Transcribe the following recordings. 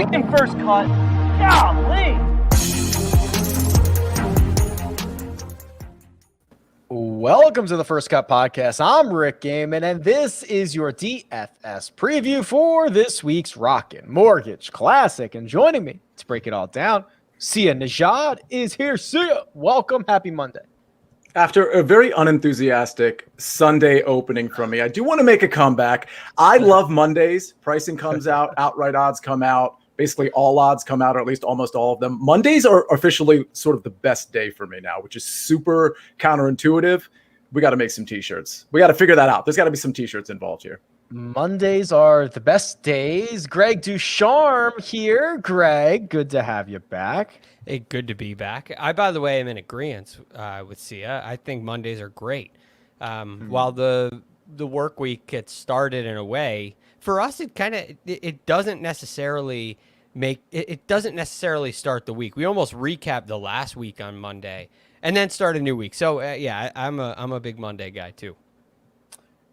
Taking first cut. Golly. Welcome to the First Cut Podcast. I'm Rick Gehman, and this is your DFS preview for this week's Rockin' Mortgage Classic. And joining me to break it all down, Nejad is here. Welcome. Happy Monday. After a very unenthusiastic Sunday opening from me, I do want to make a comeback. I love Mondays. Pricing comes out, outright odds come out. Basically, all odds come out, or at least almost all of them. Mondays are officially sort of the best day for me now, which is super counterintuitive. We got to make some T-shirts. We got to figure that out. There's got to be some T-shirts involved here. Mondays are the best days. Greg DuCharme here. Greg, good to have you back. Hey, good to be back. I, by the way, am in agreement with Sia. I think Mondays are great. While the work week gets started in a way, for us, it doesn't necessarily start the week. We almost recap the last week on Monday and then start a new week. So I'm a big Monday guy too.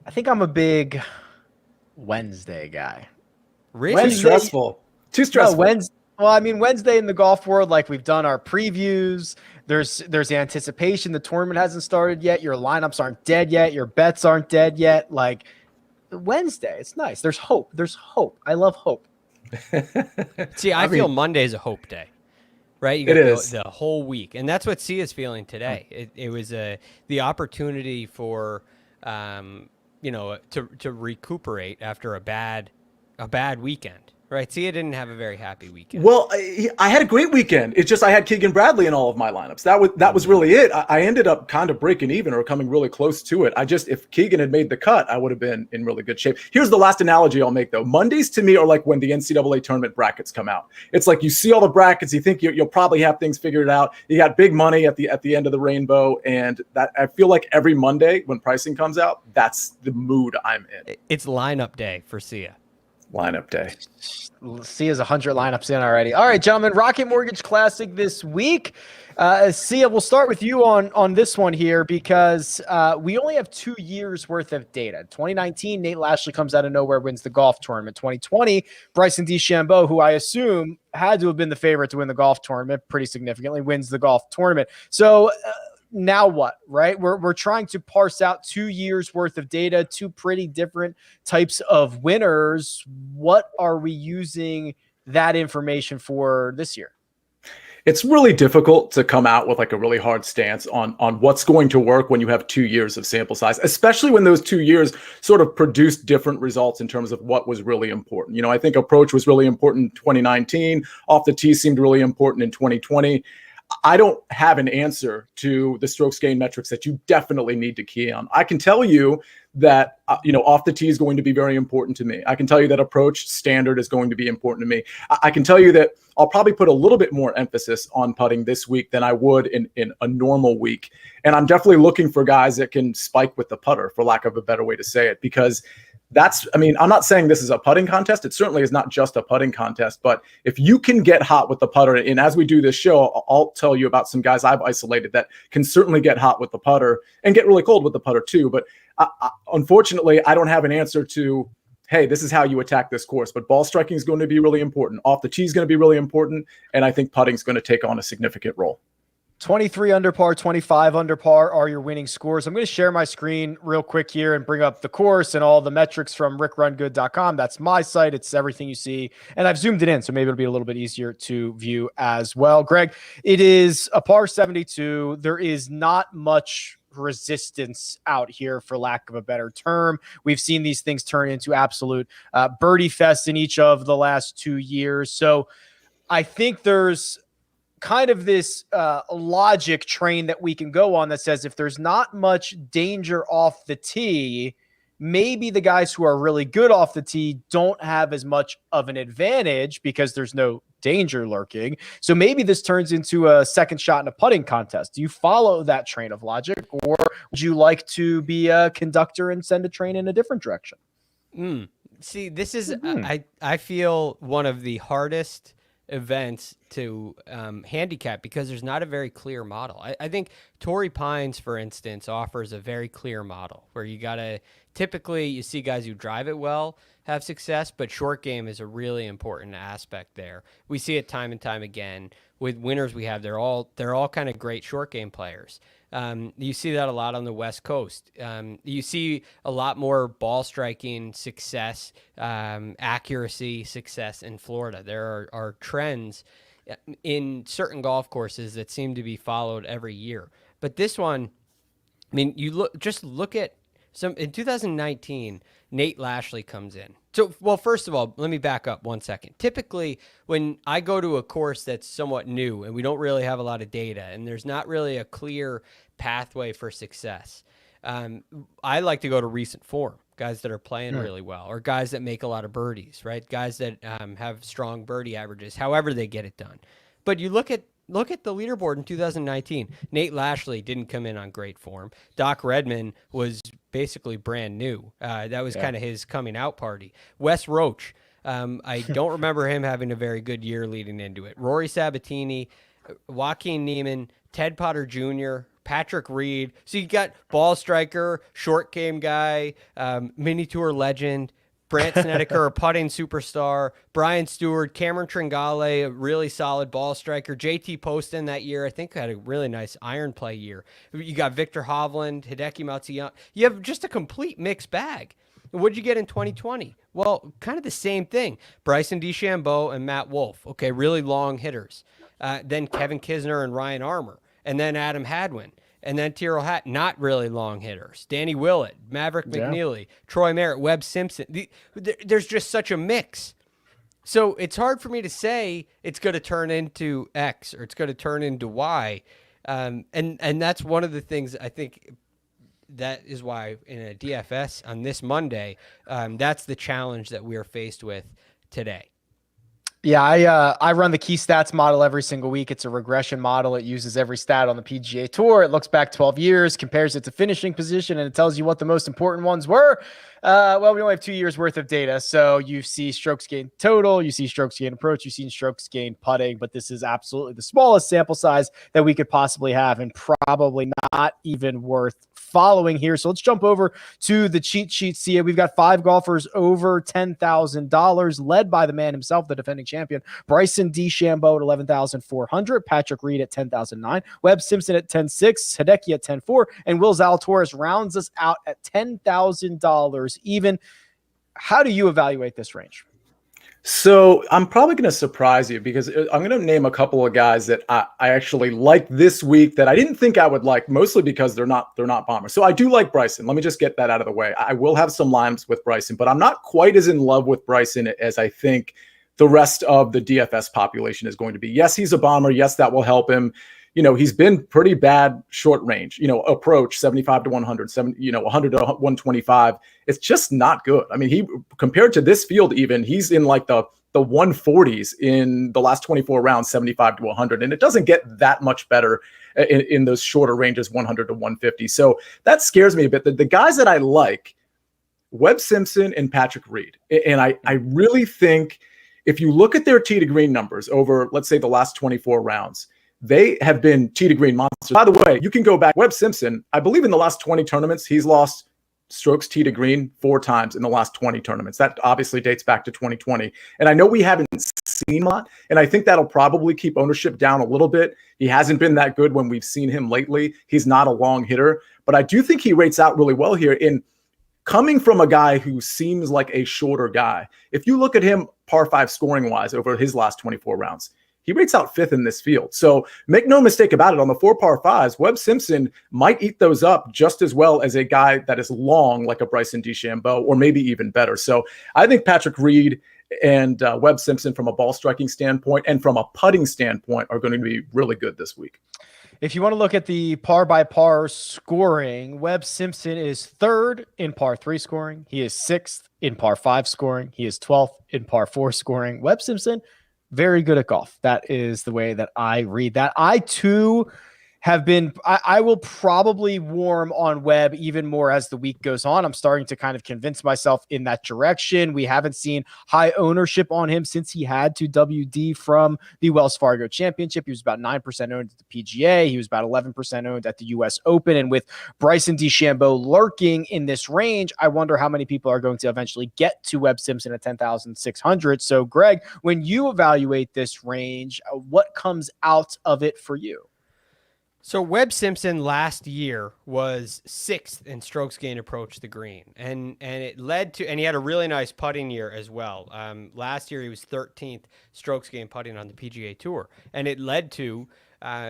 I think I'm a big Wednesday guy. Really? Too stressful. Wednesday in the golf world, like we've done our previews. There's the anticipation. The tournament hasn't started yet. Your lineups aren't dead yet. Your bets aren't dead yet. Like Wednesday, it's nice. There's hope. I love hope. See, I feel Monday's a hope day, right? You got the whole week, and that's what Sia's feeling today. It was the opportunity for to recuperate after a bad weekend. Right, Sia didn't have a very happy weekend. Well, I had a great weekend. It's just I had Keegan Bradley in all of my lineups. That was really it. I ended up kind of breaking even or coming really close to it. If Keegan had made the cut, I would have been in really good shape. Here's the last analogy I'll make, though. Mondays to me are like when the NCAA tournament brackets come out. It's like you see all the brackets, you think you'll probably have things figured out. You got big money at the end of the rainbow, and that I feel like every Monday when pricing comes out, that's the mood I'm in. It's lineup day for Sia. Lineup day. Sia's 100 lineups in already. All right, gentlemen, Rocket Mortgage Classic this week. Sia, we'll start with you on this one here because we only have 2 years worth of data. 2019, Nate Lashley comes out of nowhere, wins the golf tournament. 2020, Bryson DeChambeau, who I assume had to have been the favorite to win the golf tournament pretty significantly, wins the golf tournament. So now what, right? We're trying to parse out 2 years worth of data, two pretty different types of winners. What are we using that information for this year? It's really difficult to come out with like a really hard stance on what's going to work when you have 2 years of sample size, especially when those 2 years sort of produced different results in terms of what was really important. I think approach was really important in 2019. Off the tee seemed really important in 2020. I don't have an answer to the strokes gain metrics that you definitely need to key on. I can tell you that, off the tee is going to be very important to me. I can tell you that approach standard is going to be important to me. I can tell you that I'll probably put a little bit more emphasis on putting this week than I would in a normal week. And I'm definitely looking for guys that can spike with the putter, for lack of a better way to say it, because I'm not saying this is a putting contest. It certainly is not just a putting contest, but if you can get hot with the putter, and as we do this show, I'll tell you about some guys I've isolated that can certainly get hot with the putter and get really cold with the putter too. But unfortunately, I don't have an answer to, hey, this is how you attack this course. But ball striking is going to be really important. Off the tee is going to be really important. And I think putting is going to take on a significant role. 23 under par, 25 under par are your winning scores. I'm going to share my screen real quick here and bring up the course and all the metrics from RickRunGood.com. That's my site. It's everything you see. And I've zoomed it in, so maybe it'll be a little bit easier to view as well. Greg, it is a par 72. There is not much resistance out here, for lack of a better term. We've seen these things turn into absolute birdie fest in each of the last 2 years. So I think there's kind of this logic train that we can go on that says if there's not much danger off the tee, maybe the guys who are really good off the tee don't have as much of an advantage because there's no danger lurking. So maybe this turns into a second shot in a putting contest. Do you follow that train of logic, or would you like to be a conductor and send a train in a different direction? See, this is, I feel one of the hardest events to handicap because there's not a very clear model. I think Torrey Pines, for instance, offers a very clear model where you got to typically you see guys who drive it well have success, but short game is a really important aspect there. We see it time and time again with winners we have. They're all kind of great short game players. You see that a lot on the West Coast. You see a lot more ball striking success, accuracy success in Florida. There are trends in certain golf courses that seem to be followed every year. But this one, I mean, look at some in 2019, Nate Lashley comes in. So, well, first of all, let me back up 1 second. Typically, when I go to a course that's somewhat new and we don't really have a lot of data and there's not really a clear pathway for success, I like to go to recent form, guys that are playing really well or guys that make a lot of birdies, right? Guys that have strong birdie averages, however they get it done. But you look at the leaderboard in 2019. Nate Lashley didn't come in on great form. Doc Redman was basically brand new. That was kind of his coming out party. Wes Roach, I don't remember him having a very good year leading into it. Rory Sabatini, Joaquin Niemann, Ted Potter Jr., Patrick Reed. So you got ball striker, short game guy, mini tour legend, Brant Snedeker, a putting superstar, Brian Stewart, Cameron Tringale, a really solid ball striker, JT Poston that year, I think had a really nice iron play year. You got Victor Hovland, Hideki Matsuyama. You have just a complete mixed bag. What'd you get in 2020? Well, kind of the same thing. Bryson DeChambeau and Matt Wolff. Okay, really long hitters. Then Kevin Kisner and Ryan Armour. And then Adam Hadwin. And then Tyrrell Hatton, not really long hitters. Danny Willett, Maverick McNeely, Troy Merritt, Webb Simpson. There's just such a mix. So it's hard for me to say it's going to turn into X or it's going to turn into Y. And that's one of the things I think that is why in a DFS on this Monday, that's the challenge that we are faced with today. Yeah, I run the key stats model every single week. It's a regression model. It uses every stat on the PGA Tour. It looks back 12 years, compares it to finishing position, and it tells you what the most important ones were. Well, we only have 2 years worth of data. So you see strokes gained total, you see strokes gained approach, you see strokes gained putting, but this is absolutely the smallest sample size that we could possibly have and probably not even worth following here. So let's jump over to the cheat sheet. See, we've got 5 golfers over $10,000, led by the man himself, the defending champion, Bryson DeChambeau at $11,400, Patrick Reed at $10,009, Webb Simpson at $10,600, Hideki at $10,400, and Will Zalatoris rounds us out at $10,000 even. How do you evaluate this range? So I'm probably going to surprise you because I'm going to name a couple of guys that I actually like this week that I didn't think I would like, mostly because they're not bombers. So I do like Bryson. Let me just get that out of the way. I will have some lines with Bryson, but I'm not quite as in love with Bryson as I think the rest of the DFS population is going to be. Yes, he's a bomber. Yes, that will help him. You know, he's been pretty bad short range, approach 75 to 100, 100 to 125. It's just not good. I mean, he compared to this field, even he's in like the 140s in the last 24 rounds, 75 to 100. And it doesn't get that much better in those shorter ranges, 100 to 150. So that scares me a bit. The guys that I like, Webb Simpson and Patrick Reed. And I really think if you look at their tee to green numbers over, let's say, the last 24 rounds, they have been tee to green monsters. By the way, you can go back. Webb Simpson, I believe in the last 20 tournaments, he's lost strokes tee to green 4 times in the last 20 tournaments. That obviously dates back to 2020. And I know we haven't seen a lot, and I think that'll probably keep ownership down a little bit. He hasn't been that good when we've seen him lately. He's not a long hitter, but I do think he rates out really well here in coming from a guy who seems like a shorter guy. If you look at him par 5 scoring wise over his last 24 rounds, he rates out 5th in this field. So make no mistake about it. On the 4 par 5s, Webb Simpson might eat those up just as well as a guy that is long like a Bryson DeChambeau, or maybe even better. So I think Patrick Reed and Webb Simpson from a ball striking standpoint and from a putting standpoint are going to be really good this week. If you want to look at the par by par scoring, Webb Simpson is 3rd in par 3 scoring. He is 6th in par 5 scoring. He is 12th in par 4 scoring. Webb Simpson, very good at golf. That is the way that I read that. I too have been, I will probably warm on Webb even more as the week goes on. I'm starting to kind of convince myself in that direction. We haven't seen high ownership on him since he had to WD from the Wells Fargo Championship. He was about 9% owned at the PGA. He was about 11% owned at the US Open. And with Bryson DeChambeau lurking in this range, I wonder how many people are going to eventually get to Webb Simpson at 10,600. So Greg, when you evaluate this range, what comes out of it for you? So Webb Simpson last year was 6th in strokes gained approach the green, and it led to, and he had a really nice putting year as well. Last year he was 13th strokes gained putting on the PGA Tour, and it led to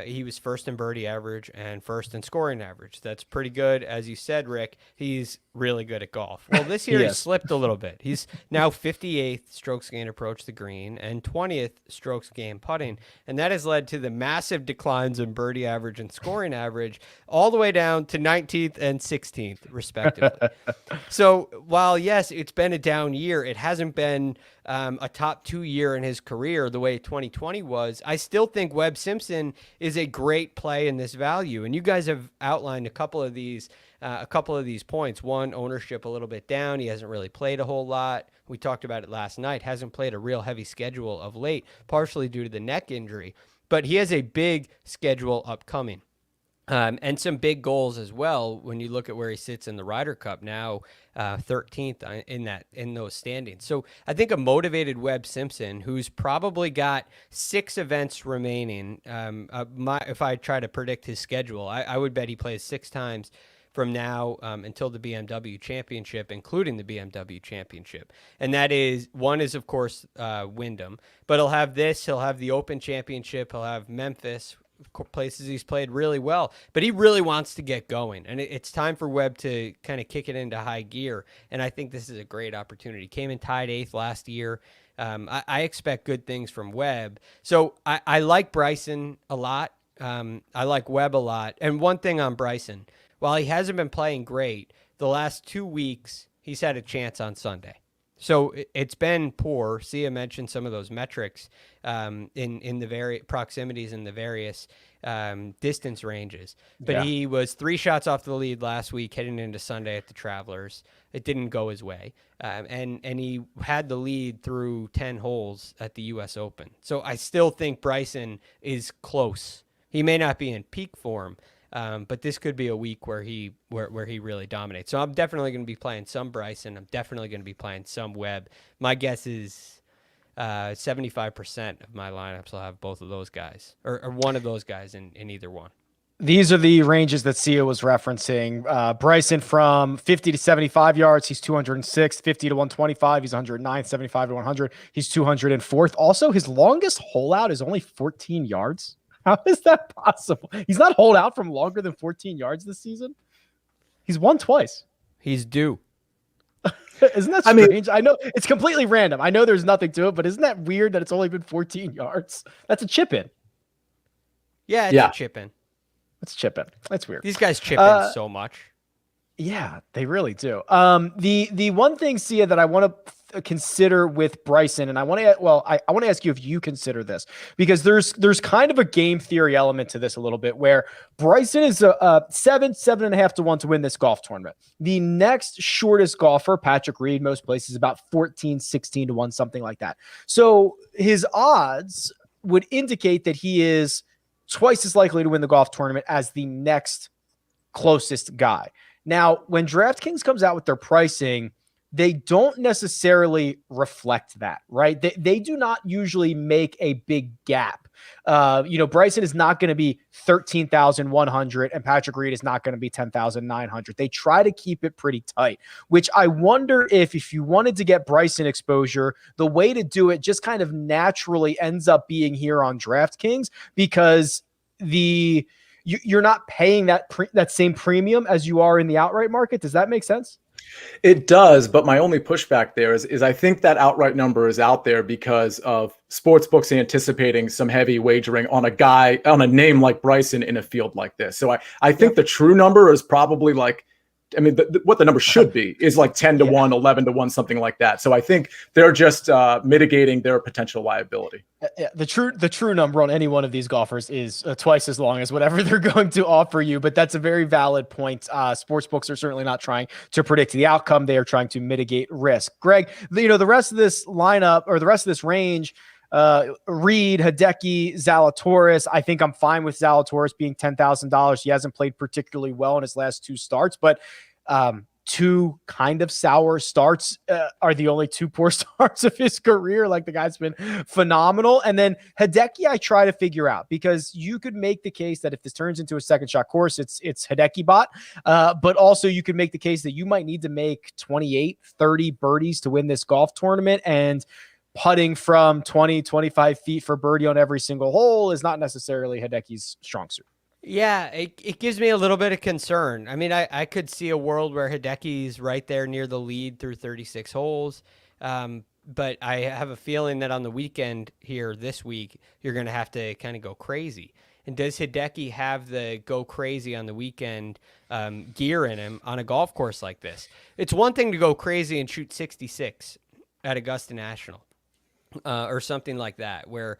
he was first in birdie average and first in scoring average. That's pretty good. As you said, Rick, he's really good at golf. Well, this year he slipped a little bit. He's now 58th strokes gained approach the green and 20th strokes gained putting. And that has led to the massive declines in birdie average and scoring average all the way down to 19th and 16th, respectively. So while, yes, it's been a down year, it hasn't been a top 2 year in his career the way 2020 was. I still think Webb Simpson is a great play in this value. And you guys have outlined a couple of these points. One, ownership a little bit down. He hasn't really played a whole lot. We talked about it last night. Hasn't played a real heavy schedule of late, partially due to the neck injury. But he has a big schedule upcoming. And some big goals as well when you look at where he sits in the Ryder Cup now, 13th in those standings. So I think a motivated Webb Simpson, who's probably got 6 events remaining. If I try to predict his schedule, I would bet he plays 6 times from now until the BMW Championship, including the BMW Championship. And that is, one is, of course, Wyndham. But he'll have this. He'll have the Open Championship. He'll have Memphis, places he's played really well. But he really wants to get going. And it's time for Webb to kind of kick it into high gear. And I think this is a great opportunity. Came in tied 8th last year. I expect good things from Webb. So I like Bryson a lot. I like Webb a lot. And one thing on Bryson, while he hasn't been playing great, the last 2 weeks, he's had a chance on Sunday. So it's been poor. Sia mentioned some of those metrics in the various proximities in the various distance ranges. But he was 3 shots off the lead last week heading into Sunday at the Travelers. It didn't go his way. And he had the lead through 10 holes at the U.S. Open. So I still think Bryson is close. He may not be in peak form, but this could be a week where he really dominates. So I'm definitely going to be playing some Bryson. I'm definitely going to be playing some Webb. My guess is 75% of my lineups will have both of those guys or one of those guys in either one. These are the ranges that Sia was referencing. Bryson from 50 to 75 yards, he's 206. 50 to 125, he's 109. 75 to 100, he's 204th. Also, his longest hole out is only 14 yards. How is that possible? He's not holed out from longer than 14 yards this season. He's won twice. He's due. Isn't that strange? I know it's completely random. I know there's nothing to it, but isn't that weird that it's only been 14 yards? That's a chip in. Yeah, it's a chip in. It's chip in. That's weird. These guys chip in so much. Yeah, they really do. The one thing, Sia, that I want to consider with Bryson, and I want to ask you if you consider this, because there's kind of a game theory element to this a little bit, where Bryson is a 7.5 to 1 to win this golf tournament. The next shortest golfer, Patrick Reed, most places about 14, 16 to 1, something like that. So his odds would indicate that he is twice as likely to win the golf tournament as the next closest guy. Now, when DraftKings comes out with their pricing, they don't necessarily reflect that, right? They do not usually make a big gap. Bryson is not going to be 13,100 and Patrick Reed is not going to be 10,900. They try to keep it pretty tight, which I wonder if you wanted to get Bryson exposure, the way to do it just kind of naturally ends up being here on DraftKings, because you're not paying that same premium as you are in the outright market. Does that make sense? It does, but my only pushback there is I think that outright number is out there because of sportsbooks anticipating some heavy wagering on a name like Bryson in a field like this. So I think the true number is probably like I mean, what the number should be is like 10 to 1, 11 to 1, something like that. So I think they're just mitigating their potential liability. Yeah, the true number on any one of these golfers is twice as long as whatever they're going to offer you. But that's a very valid point. Sportsbooks are certainly not trying to predict the outcome; they are trying to mitigate risk. Greg, the rest of this lineup or the rest of this range. Reed, Hideki, Zalatoris. I think I'm fine with Zalatoris being $10,000. He hasn't played particularly well in his last 2 starts, but two kind of sour starts are the only 2 poor starts of his career. Like, the guy's been phenomenal. And then Hideki, I try to figure out, because you could make the case that if this turns into a second shot course, it's Hideki bot. But also you could make the case that you might need to make 28, 30 birdies to win this golf tournament, and putting from 20, 25 feet for birdie on every single hole is not necessarily Hideki's strong suit. Yeah, it gives me a little bit of concern. I mean, I could see a world where Hideki's right there near the lead through 36 holes. But I have a feeling that on the weekend here this week, you're going to have to kind of go crazy. And does Hideki have the go crazy on the weekend gear in him on a golf course like this? It's one thing to go crazy and shoot 66 at Augusta National. Or something like that, where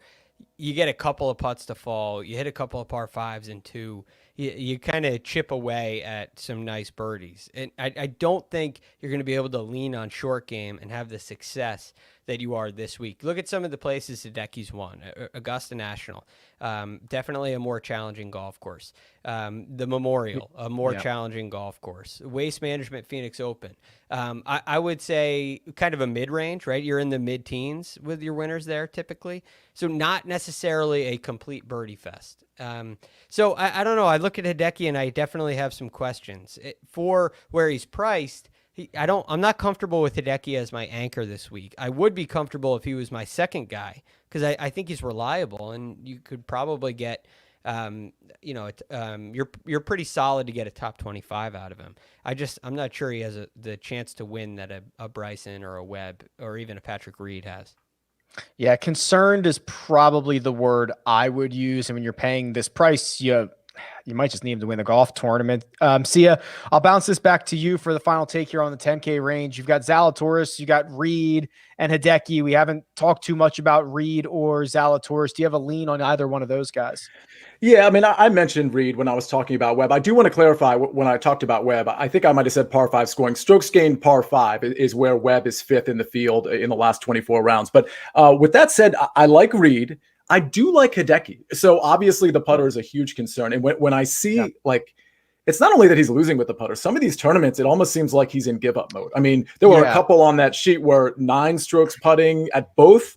you get a couple of putts to fall, you hit a couple of par 5s and 2, you kind of chip away at some nice birdies. And I don't think you're going to be able to lean on short game and have the success that you are this week. Look at some of the places Hideki's won. Augusta National, definitely a more challenging golf course. The Memorial, a more challenging golf course. Waste Management Phoenix Open. I would say kind of a mid-range, right? You're in the mid-teens with your winners there typically. So not necessarily a complete birdie fest. So I don't know. I look at Hideki and I definitely have some questions. For where he's priced, I'm not comfortable with Hideki as my anchor this week. I would be comfortable if he was my second guy, because I think he's reliable, and you could probably get, you're pretty solid to get a top 25 out of him. I'm not sure he has the chance to win that a Bryson or a Webb or even a Patrick Reed has. Yeah, concerned is probably the word I would use. I mean, you're paying this price, you might just need him to win the golf tournament. Sia, I'll bounce this back to you for the final take here on the 10K range. You've got Zalatoris, you got Reed and Hideki. We haven't talked too much about Reed or Zalatoris. Do you have a lean on either one of those guys? Yeah, I mean, I mentioned Reed when I was talking about Webb. I do want to clarify when I talked about Webb. I think I might have said par 5 scoring. Strokes gained par 5 is where Webb is 5th in the field in the last 24 rounds. But with that said, I like Reed. I do like Hideki. So obviously the putter is a huge concern. And when I see it's not only that he's losing with the putter. Some of these tournaments, it almost seems like he's in give up mode. I mean, there were a couple on that sheet where 9 strokes putting at both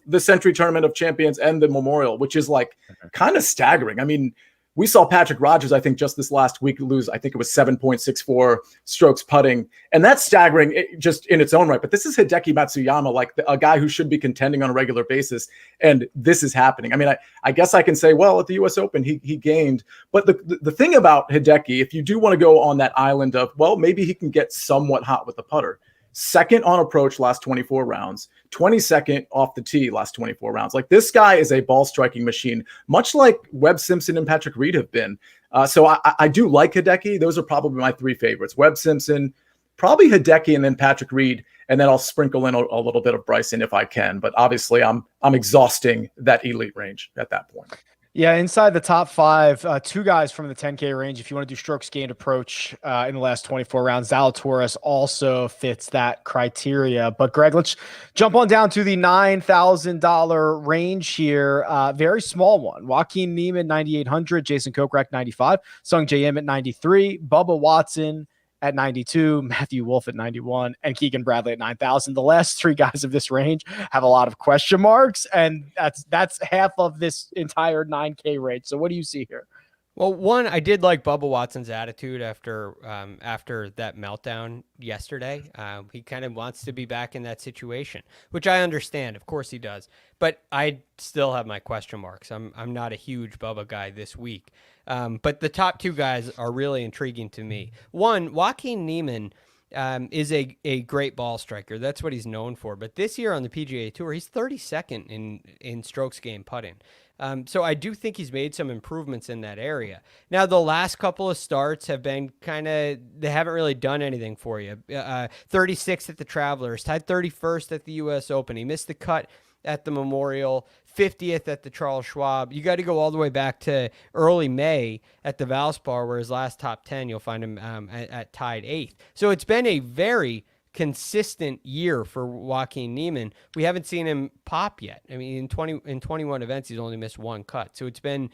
the Century Tournament of Champions and the Memorial, which is like kind of staggering. I mean, we saw Patrick Rodgers, I think, just this last week lose, I think it was 7.64 strokes putting. And that's staggering just in its own right. But this is Hideki Matsuyama, like a guy who should be contending on a regular basis. And this is happening. I mean, I guess I can say, well, at the U.S. Open, he gained. But the thing about Hideki, if you do want to go on that island of, well, maybe he can get somewhat hot with the putter. 2nd on approach last 24 rounds, 22nd off the tee last 24 rounds. Like, this guy is a ball striking machine, much like Webb Simpson and Patrick Reed have been. So I do like Hideki. Those are probably my 3 favorites: Webb Simpson, probably Hideki, and then Patrick Reed. And then I'll sprinkle in a little bit of Bryson if I can. But obviously I'm exhausting that elite range at that point. Yeah, inside the top 5, 2 guys from the 10K range. If you want to do strokes gained approach in the last 24 rounds, Zalatoris also fits that criteria. But Greg, let's jump on down to the $9,000 range here. Very small one. Joaquin Niemann, 9,800. Jason Kokrak, 95. Sung J M at 93. Bubba Watson at 92, Matthew Wolff at 91, and Keegan Bradley at 9,000. The last 3 guys of this range have a lot of question marks, and that's half of this entire 9K range. So what do you see here? Well, one, I did like Bubba Watson's attitude after that meltdown yesterday. He kind of wants to be back in that situation, which I understand. Of course he does. But I still have my question marks. I'm not a huge Bubba guy this week. But the top 2 guys are really intriguing to me. One, Joaquin Niemann is a great ball striker. That's what he's known for. But this year on the PGA Tour, he's 32nd in strokes gained putting. So I do think he's made some improvements in that area. Now, the last couple of starts have been they haven't really done anything for you. 36th at the Travelers, tied 31st at the U.S. Open. He missed the cut at the Memorial, 50th at the Charles Schwab. You got to go all the way back to early May at the Valspar, where his last top 10, you'll find him at tied 8th. So it's been a very consistent year for Joaquin Niemann. We haven't seen him pop yet. I mean, in 21 events, he's only missed one cut. So it's been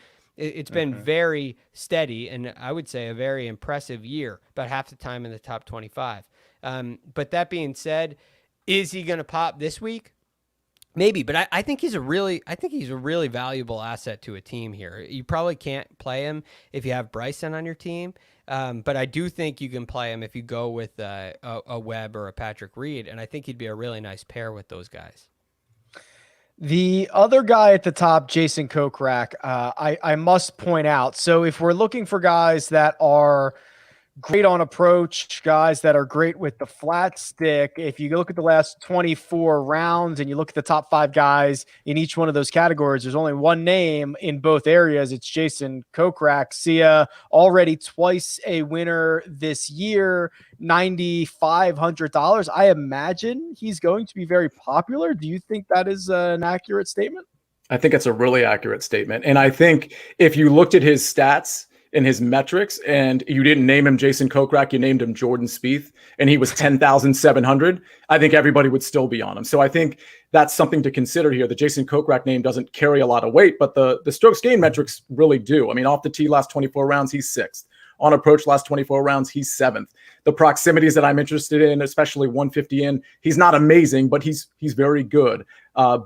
very steady, and I would say a very impressive year, about half the time in the top 25. But that being said, is he going to pop this week? Maybe, but I think he's a really valuable asset to a team here. You probably can't play him if you have Bryson on your team, but I do think you can play him if you go with a Webb or a Patrick Reed, and I think he'd be a really nice pair with those guys. The other guy at the top, Jason Kokrak, I must point out. So if we're looking for guys that are great on approach, guys that are great with the flat stick, if you look at the last 24 rounds and you look at the top 5 guys in each one of those categories, there's only one name in both areas. It's Jason Kokrak. Sia, already twice a winner this year, $9,500. I imagine he's going to be very popular. Do you think that is an accurate statement? I think it's a really accurate statement. And I think if you looked at his stats and his metrics, and you didn't name him Jason Kokrak, you named him Jordan Spieth, and he was 10,700, I think everybody would still be on him. So I think that's something to consider here. The Jason Kokrak name doesn't carry a lot of weight, but the strokes gained metrics really do. I mean, off the tee last 24 rounds, he's 6th. On approach last 24 rounds, he's 7th. The proximities that I'm interested in, especially 150 in, he's not amazing, but he's very good.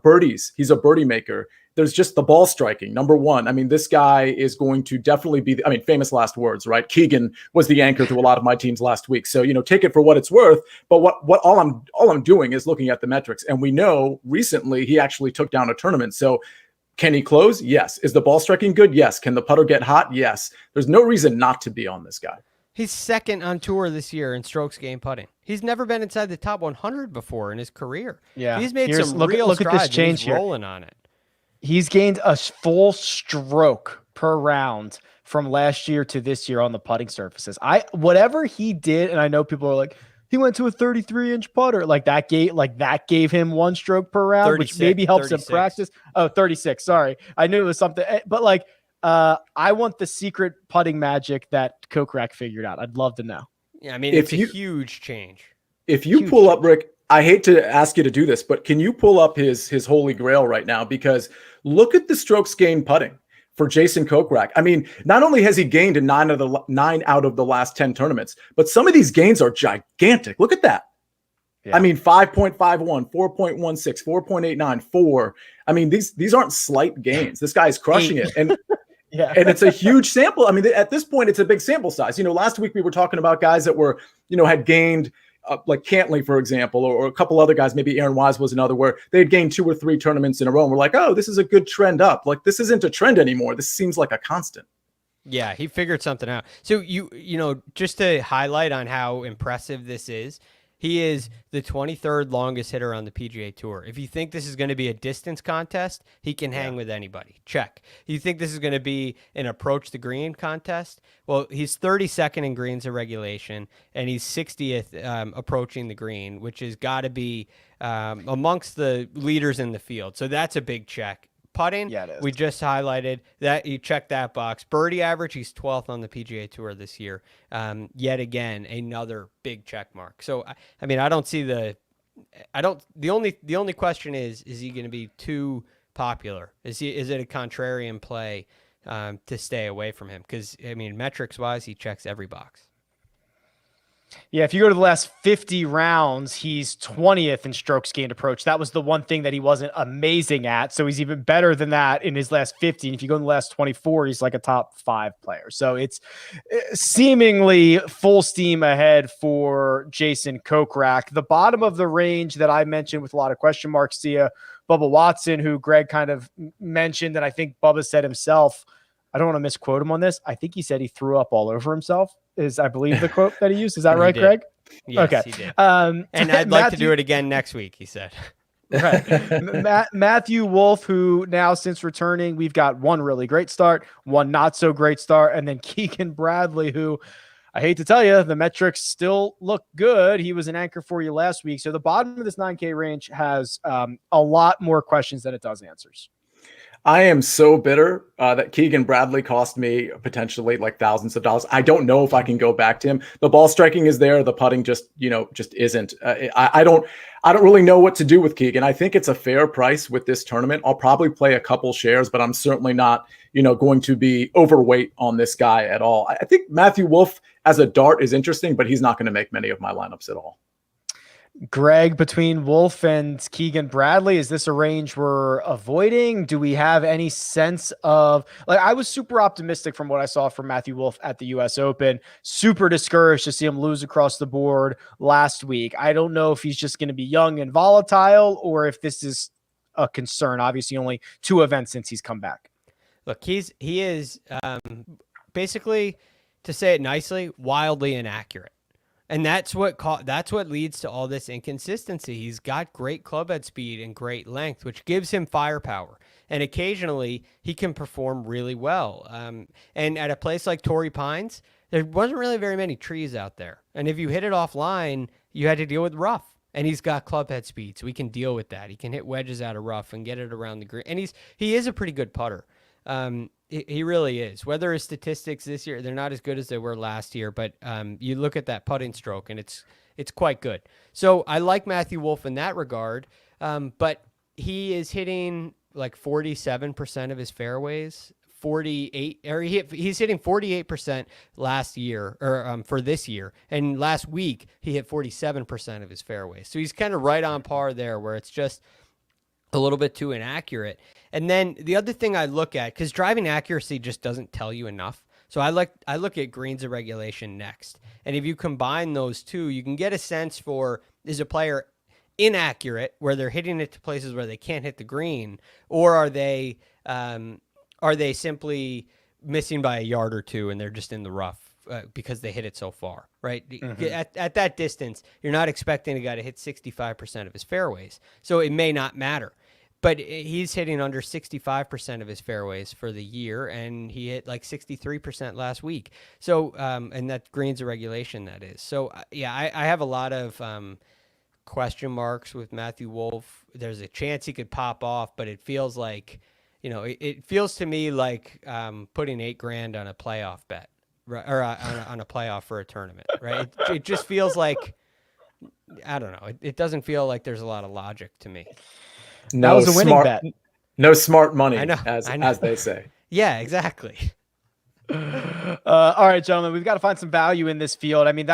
Birdies, he's a birdie maker. There's just the ball striking, number one. I mean, this guy is going to definitely be, famous last words, right? Keegan was the anchor to a lot of my teams last week. So, take it for what it's worth. But all I'm doing is looking at the metrics. And we know recently he actually took down a tournament. So can he close? Yes. Is the ball striking good? Yes. Can the putter get hot? Yes. There's no reason not to be on this guy. He's 2nd on tour this year in strokes gained putting. He's never been inside the top 100 before in his career. Yeah. He's made some real strides. Look at this change here. Rolling on it. He's gained a full stroke per round from last year to this year on the putting surfaces. Whatever he did, and I know people are like, he went to a 33-inch putter. That gave him 1 stroke per round, which maybe helps 36. Him practice. Oh, 36. Sorry. I knew it was something, but I want the secret putting magic that Kokrak figured out. I'd love to know. Yeah, I mean, it's a huge change. If you pull up, Rick, I hate to ask you to do this, but can you pull up his holy grail right now? Because look at the strokes gained putting for Jason Kokrak. I mean, not only has he gained in 9 out of the last 10 tournaments, but some of these gains are gigantic. Look at that. Yeah. I mean, 5.51, 4.16, 4.89, 4. I mean, these aren't slight gains. This guy's crushing it. And yeah, and it's a huge sample. I mean, at this point, it's a big sample size. Last week we were talking about guys that were, had gained like Cantley, for example, or a couple other guys, maybe Aaron Wise was another, where they had gained 2 or 3 tournaments in a row. And we're like, oh, this is a good trend up. Like, this isn't a trend anymore. This seems like a constant. Yeah, he figured something out. So just to highlight on how impressive this is, he is the 23rd longest hitter on the PGA Tour. If you think this is going to be a distance contest, he can hang with anybody. Check. You think this is going to be an approach the green contest? Well, he's 32nd in greens in regulation, and he's 60th approaching the green, which has got to be amongst the leaders in the field. So that's a big check. Putting, we just highlighted that. You check that box. Birdie average, he's 12th on the PGA Tour this year. Yet again, another big check mark. So I mean, I don't see the only question is he going to be too popular? Is it a contrarian play to stay away from him? Because I mean, metrics wise, he checks every box. Yeah, if you go to the last 50 rounds, he's 20th in strokes gained approach. That was the one thing that he wasn't amazing at. So he's even better than that in his last 50. And if you go in the last 24, he's like a top 5 player. So it's seemingly full steam ahead for Jason Kokrak. The bottom of the range that I mentioned with a lot of question marks, Sia, Bubba Watson, who Greg kind of mentioned, and I think Bubba said himself, I don't want to misquote him on this. I think he said he threw up all over himself. Is I believe the quote that he used. Is that right, Greg? Yes, okay. He did. And I'd like to do it again next week, he said. Right. Matthew Wolf, who now since returning, we've got one really great start, one not so great start, and then Keegan Bradley, who I hate to tell you, the metrics still look good. He was an anchor for you last week. So the bottom of this 9K range has a lot more questions than it does answers. I am so bitter that Keegan Bradley cost me potentially like thousands of dollars. I don't know if I can go back to him. The ball striking is there. The putting just isn't. I don't really know what to do with Keegan. I think it's a fair price with this tournament. I'll probably play a couple shares, but I'm certainly not, going to be overweight on this guy at all. I think Matthew Wolf as a dart is interesting, but he's not going to make many of my lineups at all. Greg, between Wolf and Keegan Bradley, is this a range we're avoiding? Do we have any sense of, I was super optimistic from what I saw from Matthew Wolf at the US Open, super discouraged to see him lose across the board last week. I don't know if he's just going to be young and volatile or if this is a concern. Obviously only 2 events since he's come back. Look, he is basically, to say it nicely, wildly inaccurate. And that's what leads to all this inconsistency. He's got great club head speed and great length, which gives him firepower. And occasionally he can perform really well. And at a place like Torrey Pines, there wasn't really very many trees out there. And if you hit it offline, you had to deal with rough. And he's got club head speed, so he can deal with that. He can hit wedges out of rough and get it around the green. And he is a pretty good putter. He really is. Whether his statistics this year, they're not as good as they were last year, but you look at that putting stroke and it's quite good. So I like Matthew Wolf in that regard, but he is hitting like 47% of his fairways, 48, or he's hitting 48% last year or for this year. And last week he hit 47% of his fairways. So he's kind of right on par there where it's just a little bit too inaccurate. And then the other thing I look at, because driving accuracy just doesn't tell you enough. So I look at greens of regulation next. And if you combine those two, you can get a sense for, is a player inaccurate where they're hitting it to places where they can't hit the green, or are they simply missing by a yard or two and they're just in the rough because they hit it so far, right? Mm-hmm. At that distance, you're not expecting a guy to hit 65% of his fairways. So it may not matter. But he's hitting under 65% of his fairways for the year, and he hit like 63% last week. So, and that greens a regulation, that is. So, yeah, I have a lot of question marks with Matthew Wolf. There's a chance he could pop off, but it feels like, it feels to me like putting $8,000 on a playoff bet, right, or on a playoff for a tournament, right? It just feels like, I don't know. It doesn't feel like there's a lot of logic to me. That was a winning bet. No smart money, I know. As they say. Yeah, exactly. All right, gentlemen, we've got to find some value in this field. I mean,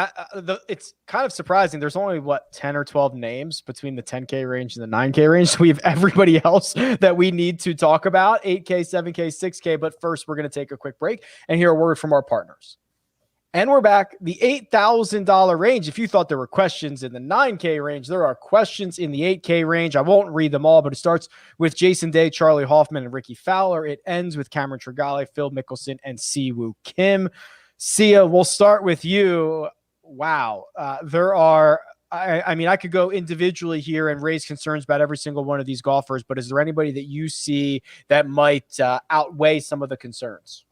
it's kind of surprising. There's only 10 or 12 names between the 10K range and the 9K range. So we have everybody else that we need to talk about, 8K, 7K, 6K. But first, we're going to take a quick break and hear a word from our partners. And we're back. The $8,000 range. If you thought there were questions in the 9K range, there are questions in the 8K range. I won't read them all, but it starts with Jason Day, Charlie Hoffman, and Ricky Fowler. It ends with Cameron Tregale, Phil Mickelson, and Siwoo Kim. Sia, we'll start with you. Wow. There are, I mean, I could go individually here and raise concerns about every single one of these golfers, but is there anybody that you see that might outweigh some of the concerns?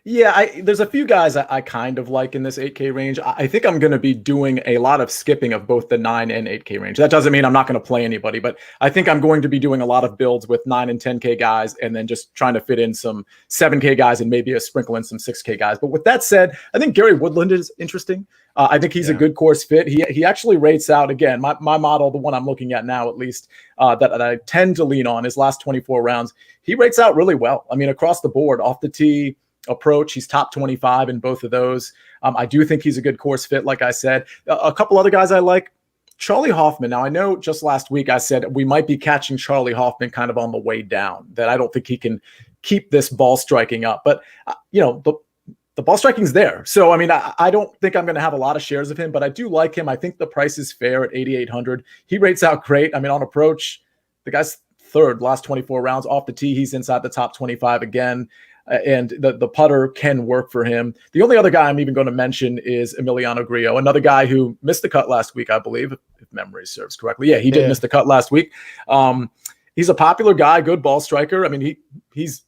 Yeah, there's a few guys I kind of like in this 8K range. I think I'm going to be doing a lot of skipping of both the 9 and 8K range. That doesn't mean I'm not going to play anybody, but I think I'm going to be doing a lot of builds with 9 and 10K guys and then just trying to fit in some 7K guys and maybe a sprinkle in some 6K guys. But with that said, I think Gary Woodland is interesting. I think he's a good course fit. He actually rates out, again, my model, the one I'm looking at now at least, that I tend to lean on his last 24 rounds. He rates out really well. I mean, across the board, off the tee, approach, he's top 25 in both of those. I do think he's a good course fit, like I said. A couple other guys I like, Charlie Hoffman. Now, I know just last week I said we might be catching Charlie Hoffman kind of on the way down, that I don't think he can keep this ball striking up. But, the ball striking's there. So, I mean, I don't think I'm going to have a lot of shares of him, but I do like him. I think the price is fair at 8,800. He rates out great. I mean, on approach, the guy's third last 24 rounds. Off the tee, he's inside the top 25 again. and the putter can work for him. The only other guy I'm even going to mention is Emiliano Grillo, another guy who missed the cut last week, I believe, if memory serves correctly. Yeah, he did miss the cut last week. He's a popular guy, good ball striker. I mean, his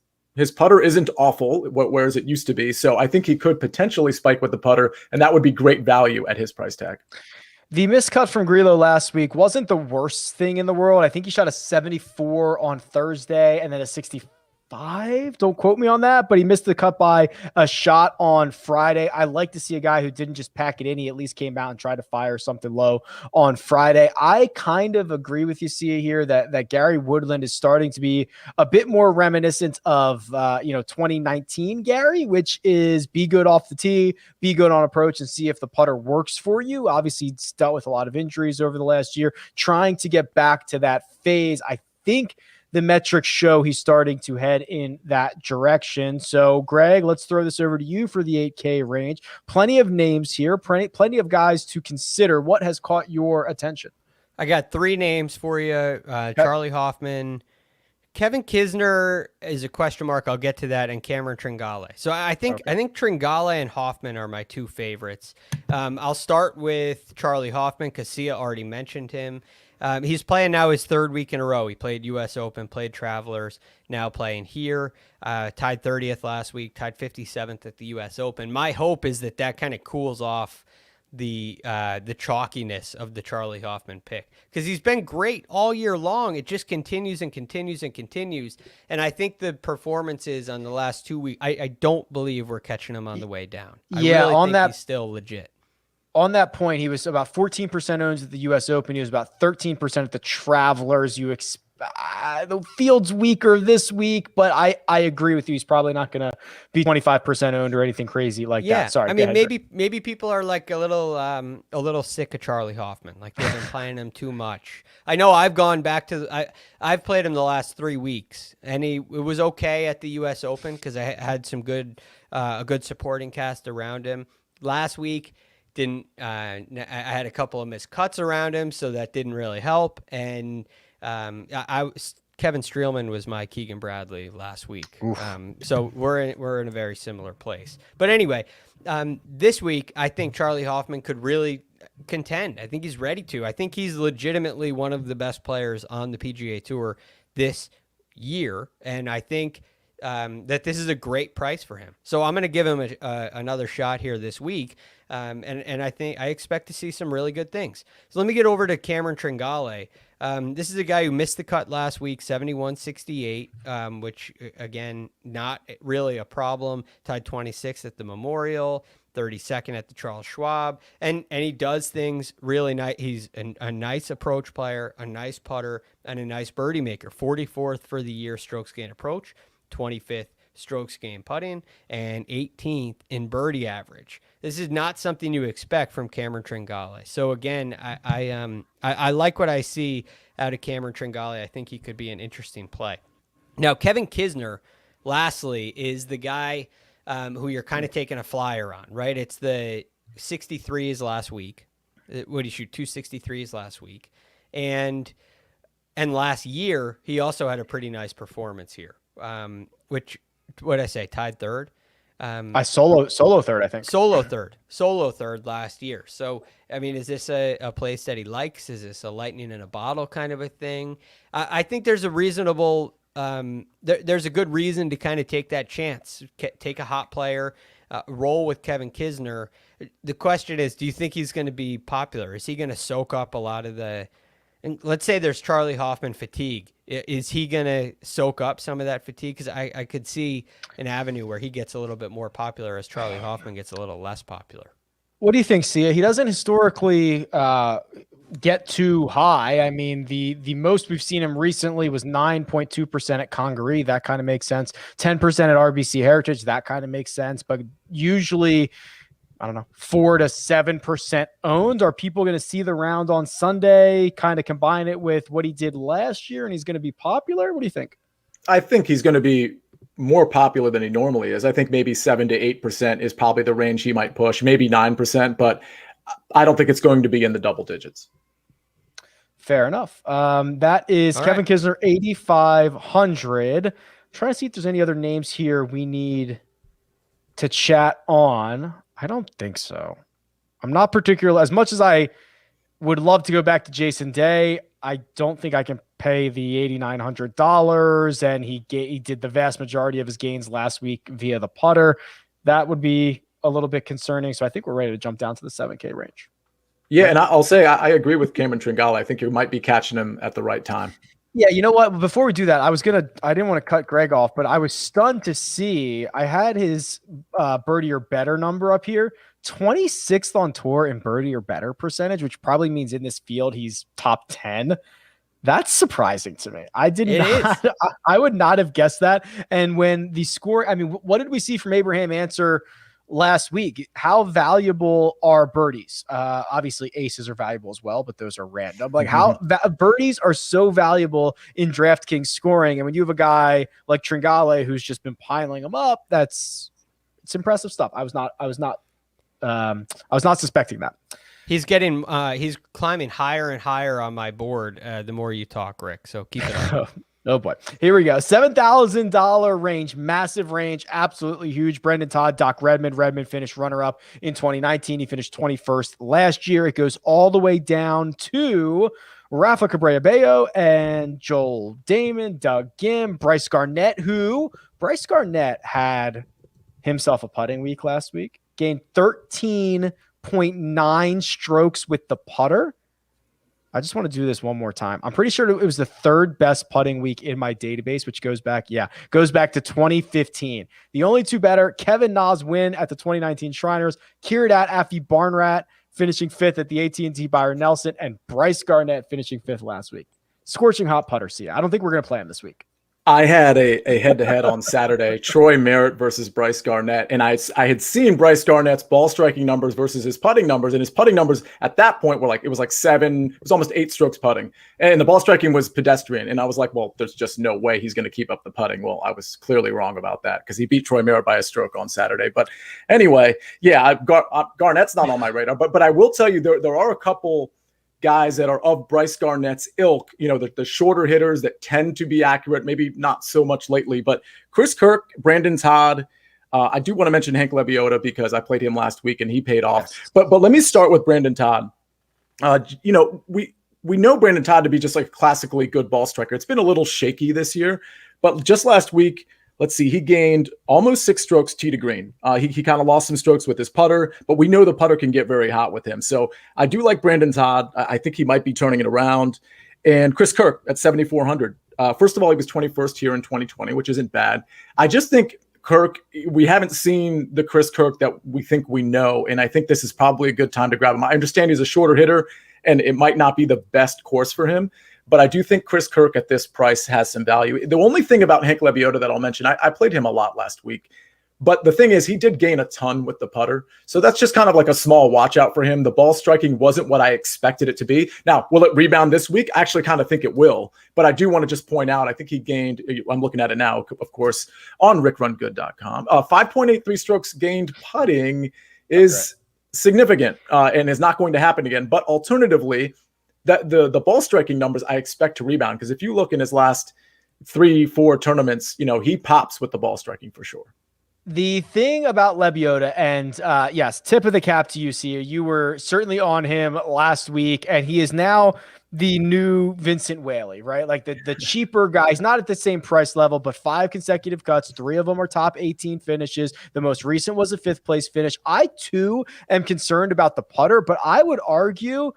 putter isn't awful, whereas it used to be. So I think he could potentially spike with the putter, and that would be great value at his price tag. The miscut from Grillo last week wasn't the worst thing in the world. I think he shot a 74 on Thursday and then a 65. Don't quote me on that, but he missed the cut by a shot on Friday. I like to see a guy who didn't just pack it in. He at least came out and tried to fire something low on Friday. I kind of agree with you, Sia, here that Gary Woodland is starting to be a bit more reminiscent of 2019 Gary, which is be good off the tee, be good on approach, and see if the putter works for you. Obviously, he's dealt with a lot of injuries over the last year, trying to get back to that phase. I think the metrics show he's starting to head in that direction. So, Greg, let's throw this over to you for the 8K range. Plenty of names here, plenty of guys to consider. What has caught your attention? I got 3 names for you. Charlie Hoffman, Kevin Kisner is a question mark. I'll get to that, and Cameron Tringale. So I think Tringale and Hoffman are my 2 favorites. I'll start with Charlie Hoffman because Sia already mentioned him. He's playing now his 3rd week in a row. He played U.S. Open, played Travelers, now playing here. Tied 30th last week, tied 57th at the U.S. Open. My hope is that kind of cools off the chalkiness of the Charlie Hoffman pick, because he's been great all year long. It just continues and continues and continues. And I think the performances on the last 2 weeks, I don't believe we're catching him on the way down. I really think he's still legit. On that point, he was about 14% owned at the U.S. Open. He was about 13% at the Travelers. The field's weaker this week, but I agree with you. He's probably not going to be 25% owned or anything crazy like that. Sorry. I mean, maybe people are like a little sick of Charlie Hoffman. Like they've been playing him too much. I know I've gone back to I've played him the last 3 weeks, and it was okay at the U.S. Open because I had some a good supporting cast around him. Last week, I had a couple of missed cuts around him, so that didn't really help. And Kevin Streelman was my Keegan Bradley last week. So we're in a very similar place. But anyway, this week I think Charlie Hoffman could really contend. I think he's ready to. I think he's legitimately one of the best players on the PGA Tour this year, and I think that this is a great price for him. So I'm going to give him another shot here this week. And I expect to see some really good things. So let me get over to Cameron Tringale. This is a guy who missed the cut last week, 71.68, which again, not really a problem. Tied 26th at the Memorial, 32nd at the Charles Schwab, and he does things really nice. He's a nice approach player, a nice putter, and a nice birdie maker. 44th for the year strokes gain approach, 25th strokes gain putting, and 18th in birdie average. This is not something you expect from Cameron Tringale. So again, I like what I see out of Cameron Tringale. I think he could be an interesting play. Now, Kevin Kisner, lastly, is the guy who you're kind of taking a flyer on, right? It's the 63s last week. What did he shoot? 263s last week. And last year, he also had a pretty nice performance here, which, what did I say, tied 3rd? I solo 3rd, I think. Solo third last year. So, I mean, is this a place that he likes? Is this a lightning in a bottle kind of a thing? I think there's a reasonable, there's a good reason to kind of take that chance, take a hot player, roll with Kevin Kisner. The question is, do you think he's going to be popular? Is he going to soak up a lot of and let's say there's Charlie Hoffman fatigue. Is he going to soak up some of that fatigue? Because I could see an avenue where he gets a little bit more popular as Charlie Hoffman gets a little less popular. What do you think, Sia? He doesn't historically get too high. I mean, the most we've seen him recently was 9.2% at Congaree. That kind of makes sense. 10% at RBC Heritage. That kind of makes sense. But usually, I don't know, 4 to 7% owned. Are people going to see the round on Sunday, kind of combine it with what he did last year, and he's going to be popular? What do you think? I think he's going to be more popular than he normally is. I think maybe 7 to 8% is probably the range he might push, maybe 9%, but I don't think it's going to be in the double digits. Fair enough. That is Kevin Kisner, 8,500. trying to see if there's any other names here we need to chat on. I don't think so. I'm not particular. As much as I would love to go back to Jason Day, I don't think I can pay the $8,900, and he did the vast majority of his gains last week via the putter. That would be a little bit concerning. So I think we're ready to jump down to the 7K range. Yeah, and I'll say I agree with Cameron Tringale. I think you might be catching him at the right time. Yeah, you know what? Before we do that, I didn't want to cut Greg off, but I was stunned to see I had his birdie or better number up here, 26th on tour in birdie or better percentage, which probably means in this field he's top 10. That's surprising to me. I would not have guessed that. And when the score, I mean, what did we see from Abraham Answer last week? How valuable are birdies? Obviously aces are valuable as well, but those are random. Like how birdies are so valuable in DraftKings scoring. And when you have a guy like Tringale who's just been piling them up, it's impressive stuff. I was not suspecting that. He's climbing higher and higher on my board the more you talk, Rick. So keep it up. Oh boy. Here we go. $7,000 range, massive range, absolutely huge. Brendan Todd, Doc Redmond. Redmond finished runner-up in 2019. He finished 21st last year. It goes all the way down to Rafa Cabrera-Bello and Joel Damon, Doug Gim, Bryce Garnett, Bryce Garnett had himself a putting week last week, gained 13.9 strokes with the putter. I just want to do this one more time. I'm pretty sure it was the third best putting week in my database, which goes back to 2015. The only two better, Kevin Na's win at the 2019 Shriners, Kirat Afi Barnrat finishing fifth at the AT&T Byron Nelson, and Bryce Garnett finishing fifth last week. Scorching hot putter, see. I don't think we're going to play him this week. I had a head-to-head on Saturday, Troy Merritt versus Bryce Garnett, and I had seen Bryce Garnett's ball striking numbers versus his putting numbers, and his putting numbers at that point were it was almost 8 strokes putting, and the ball striking was pedestrian, and I was like, well, there's just no way he's going to keep up the putting. Well, I was clearly wrong about that because he beat Troy Merritt by a stroke on Saturday. But anyway, yeah, Garnett's not on my radar, but I will tell you there are a couple guys that are of Bryce Garnett's ilk, the shorter hitters that tend to be accurate, maybe not so much lately, but Chris Kirk, Brandon Todd. I do want to mention Hank Lebioda because I played him last week and he paid off. Yes. But let me start with Brandon Todd. We know Brandon Todd to be just like a classically good ball striker. It's been a little shaky this year, but just last week, let's see, he gained almost 6 strokes tee to green. He kind of lost some strokes with his putter, but we know the putter can get very hot with him. So I do like Brandon Todd. I think he might be turning it around. And Chris Kirk at 7,400. First of all, he was 21st here in 2020, which isn't bad. I just think Kirk, we haven't seen the Chris Kirk that we think we know. And I think this is probably a good time to grab him. I understand he's a shorter hitter and it might not be the best course for him, but I do think Chris Kirk at this price has some value. The only thing about Hank Lebioda that I'll mention, I played him a lot last week, but the thing is he did gain a ton with the putter. So that's just kind of like a small watch out for him. The ball striking wasn't what I expected it to be. Now, will it rebound this week? I actually kind of think it will, but I do want to just point out, I think he gained, I'm looking at it now, of course, on RickRunGood.com. 5.83 strokes gained putting is significant and is not going to happen again. But alternatively, that the ball striking numbers I expect to rebound, because if you look in his last 3-4 tournaments, he pops with the ball striking for sure. The thing about Lebioda, and yes, tip of the cap to you, Sia. You were certainly on him last week, and he is now the new Vincent Whaley, right? Like the cheaper guy. He's not at the same price level, but 5 consecutive cuts, 3 of them are top 18 finishes. The most recent was a 5th place finish. I too am concerned about the putter, but I would argue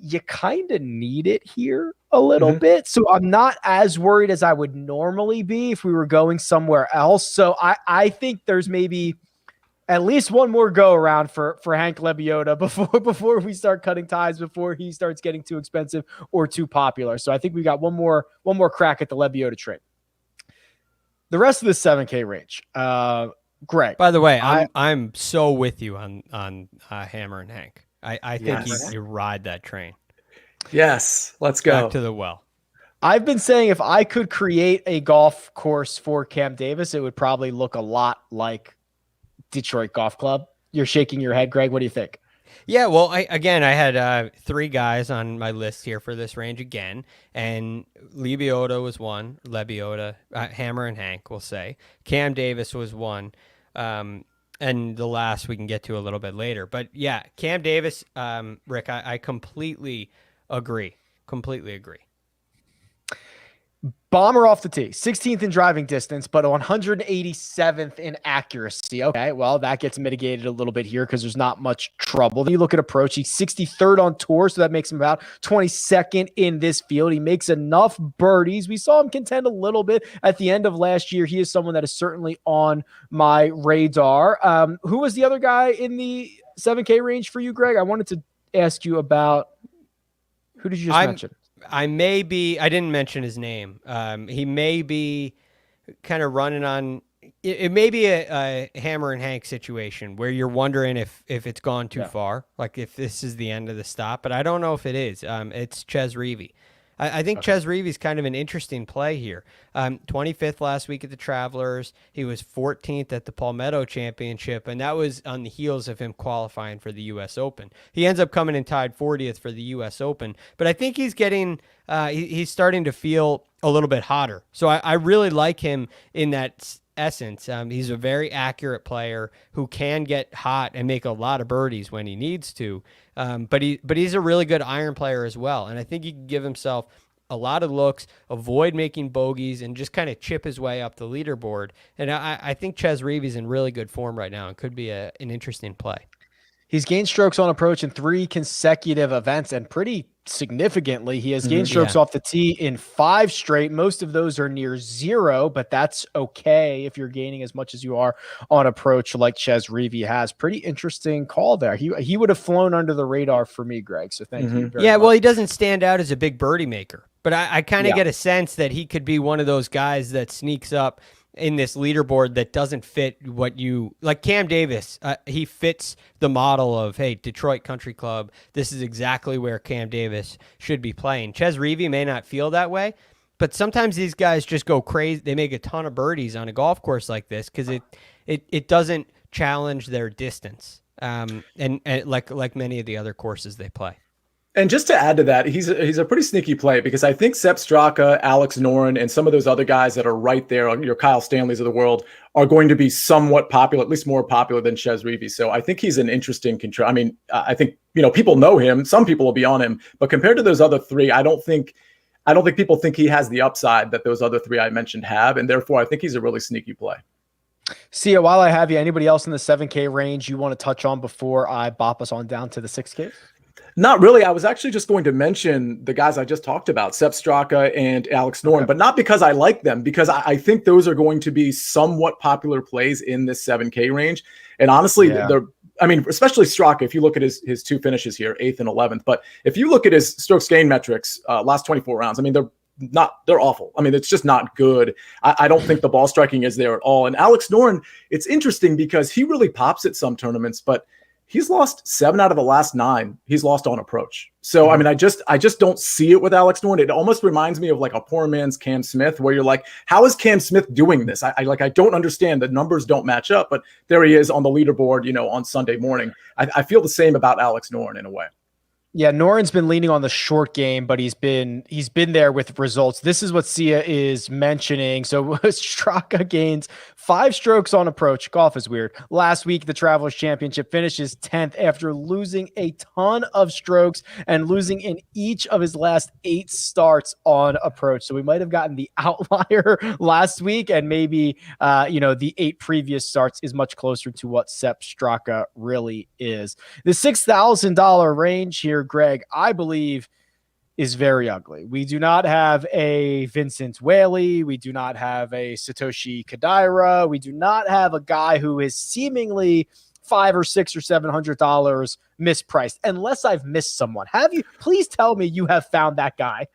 you kind of need it here a little bit. So I'm not as worried as I would normally be if we were going somewhere else. So I think there's maybe at least one more go around for Hank Lebioda before we start cutting ties, before he starts getting too expensive or too popular. So I think we got one more crack at the Lebioda trade. The rest of the 7K range. Greg. By the way, I'm so with you on Hammer and Hank. I think you ride that train. Yes, let's go. Back to the well. I've been saying if I could create a golf course for Cam Davis, it would probably look a lot like Detroit Golf Club. You're shaking your head, Greg. What do you think? Yeah, well, I had 3 guys on my list here for this range again, and Lebioda was one. Lebioda, Hammer and Hank, we'll say. Cam Davis was one, and the last we can get to a little bit later. But yeah, Cam Davis, Rick, I completely agree. Completely agree. Bomber off the tee, 16th in driving distance, but 187th in accuracy. Okay, well, that gets mitigated a little bit here because there's not much trouble. Then you look at approach, he's 63rd on tour, so that makes him about 22nd in this field. He makes enough birdies. We saw him contend a little bit at the end of last year. He is someone that is certainly on my radar. Who was the other guy in the 7K range for you, Greg? I wanted to ask you about, who did you just mention? I didn't mention his name. He may be kind of running on, it may be a Hammer and Hank situation where you're wondering if it's gone too far, like if this is the end of the stop, but I don't know if it is. It's Ches Reavie. I think Ches Reavie's kind of an interesting play here. 25th last week at the Travelers. He was 14th at the Palmetto Championship, and that was on the heels of him qualifying for the U.S. Open. He ends up coming in tied 40th for the U.S. Open, but I think he's getting he's starting to feel a little bit hotter. So I really like him in that essence. He's a very accurate player who can get hot and make a lot of birdies when he needs to. But he's a really good iron player as well. And I think he can give himself a lot of looks, avoid making bogeys, and just kind of chip his way up the leaderboard. And I think Ches Reavie's in really good form right now and could be an interesting play. He's gained strokes on approach in 3 consecutive events, and pretty significantly. He has gained strokes off the tee in 5 straight. Most of those are near 0, but that's okay if you're gaining as much as you are on approach like Ches Reavie has. Pretty interesting call there. He would have flown under the radar for me, Greg, so thank you very much. Well, he doesn't stand out as a big birdie maker, but I kind of get a sense that he could be one of those guys that sneaks up in this leaderboard that doesn't fit what you like. Cam Davis, he fits the model of, hey, Detroit Country Club. This is exactly where Cam Davis should be playing. Ches Reavie may not feel that way, but sometimes these guys just go crazy. They make a ton of birdies on a golf course like this because it doesn't challenge their distance, and like many of the other courses they play. And just to add to that, he's a pretty sneaky play because I think Sepp Straka, Alex Noren, and some of those other guys that are right there on your Kyle Stanleys of the world are going to be somewhat popular, at least more popular than Ches Reavie. So I think he's an interesting control. I mean, I think, people know him. Some people will be on him, but compared to those other 3, I don't think people think he has the upside that those other 3 I mentioned have. And therefore, I think he's a really sneaky play. Sia, while I have you, anybody else in the 7K range you want to touch on before I bop us on down to the 6K? Not really. I was actually just going to mention the guys I just talked about, Sepp Straka and Alex Noren, but not because I like them, because I think those are going to be somewhat popular plays in this 7K range. And honestly, especially Straka, if you look at his 2 finishes here, 8th and 11th, but if you look at his strokes gain metrics, last 24 rounds, I mean, they're awful. I mean, it's just not good. I don't think the ball striking is there at all. And Alex Noren, it's interesting because he really pops at some tournaments, but he's lost 7 out of the last 9. He's lost on approach. So, I mean, I just don't see it with Alex Noren. It almost reminds me of like a poor man's Cam Smith, where you're like, how is Cam Smith doing this? I don't understand. The numbers don't match up, but there he is on the leaderboard, on Sunday morning. I feel the same about Alex Noren in a way. Yeah, Noren's been leaning on the short game, but he's been there with results. This is what Sia is mentioning. So Straka gains 5 strokes on approach. Golf is weird. Last week, the Travelers Championship finishes 10th after losing a ton of strokes and losing in each of his last 8 starts on approach. So we might have gotten the outlier last week, and maybe the 8 previous starts is much closer to what Sepp Straka really is. The $6,000 range here, Greg, I believe is very ugly. We do not have a Vincent Whaley. We do not have a Satoshi Kodaira. We do not have a guy who is seemingly $500 or $600 or $700 mispriced, unless I've missed someone. Have you? Please tell me you have found that guy.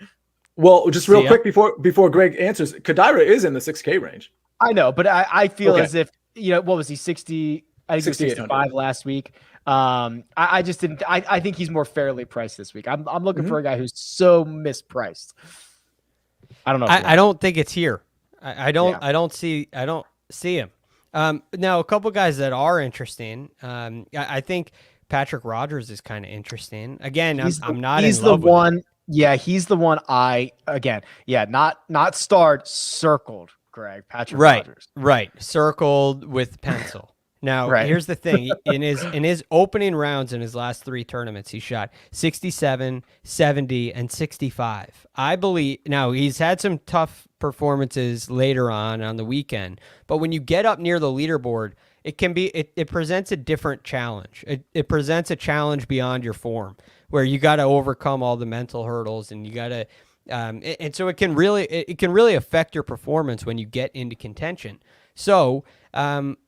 Well, just real quick before Greg answers, Kodaira is in the 6K range. I know, but I feel as if, what was he, 60? I think he was 65 last week. I just didn't. I think he's more fairly priced this week. I'm looking for a guy who's so mispriced. I don't know. I don't think it's here. I don't see him. Now a couple guys that are interesting. I think Patrick Rogers is kind of interesting. Again, I'm not he's in the love with one. him. Yeah, he's the one not starred, circled, Greg. Patrick Rogers. Right. Circled with pencil. Now, Right. here's the thing. In his opening rounds in his last 3 tournaments, he shot 67, 70, and 65. I believe now he's had some tough performances later on the weekend, but when you get up near the leaderboard, it presents a different challenge. It presents a challenge beyond your form where you got to overcome all the mental hurdles, and you got to and so it can really affect your performance when you get into contention. So,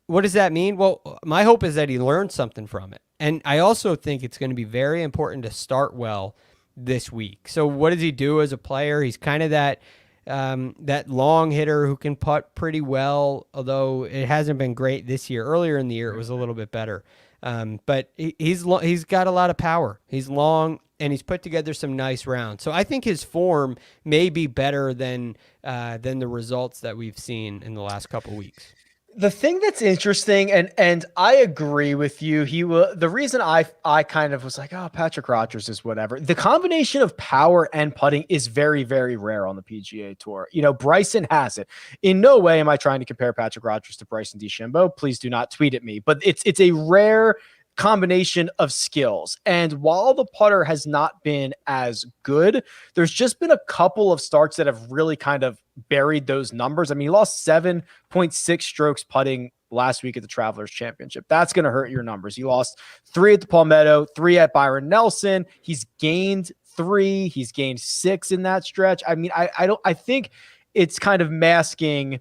what does that mean? Well, my hope is that he learns something from it. And I also think it's going to be very important to start well this week. So what does he do as a player? He's kind of that long hitter who can putt pretty well, although it hasn't been great this year. Earlier in the year, it was a little bit better. But he's got a lot of power. He's long, and he's put together some nice rounds. So I think his form may be better than the results that we've seen in the last couple weeks. The thing that's interesting, and I agree with you, the reason I kind of was like, oh, Patrick Rogers is whatever. The combination of power and putting is very, very rare on the PGA Tour. You know, Bryson has it. In no way am I trying to compare Patrick Rogers to Bryson DeChambeau. Please do not tweet at me. But it's a rare combination of skills. And while the putter has not been as good, there's just been a couple of starts that have really kind of buried those numbers. I mean, he lost 7.6 strokes putting last week at the Travelers Championship. That's going to hurt your numbers. He lost 3 at the Palmetto, 3 at Byron Nelson. He's gained 3. He's gained 6 in that stretch. I mean, I think it's kind of masking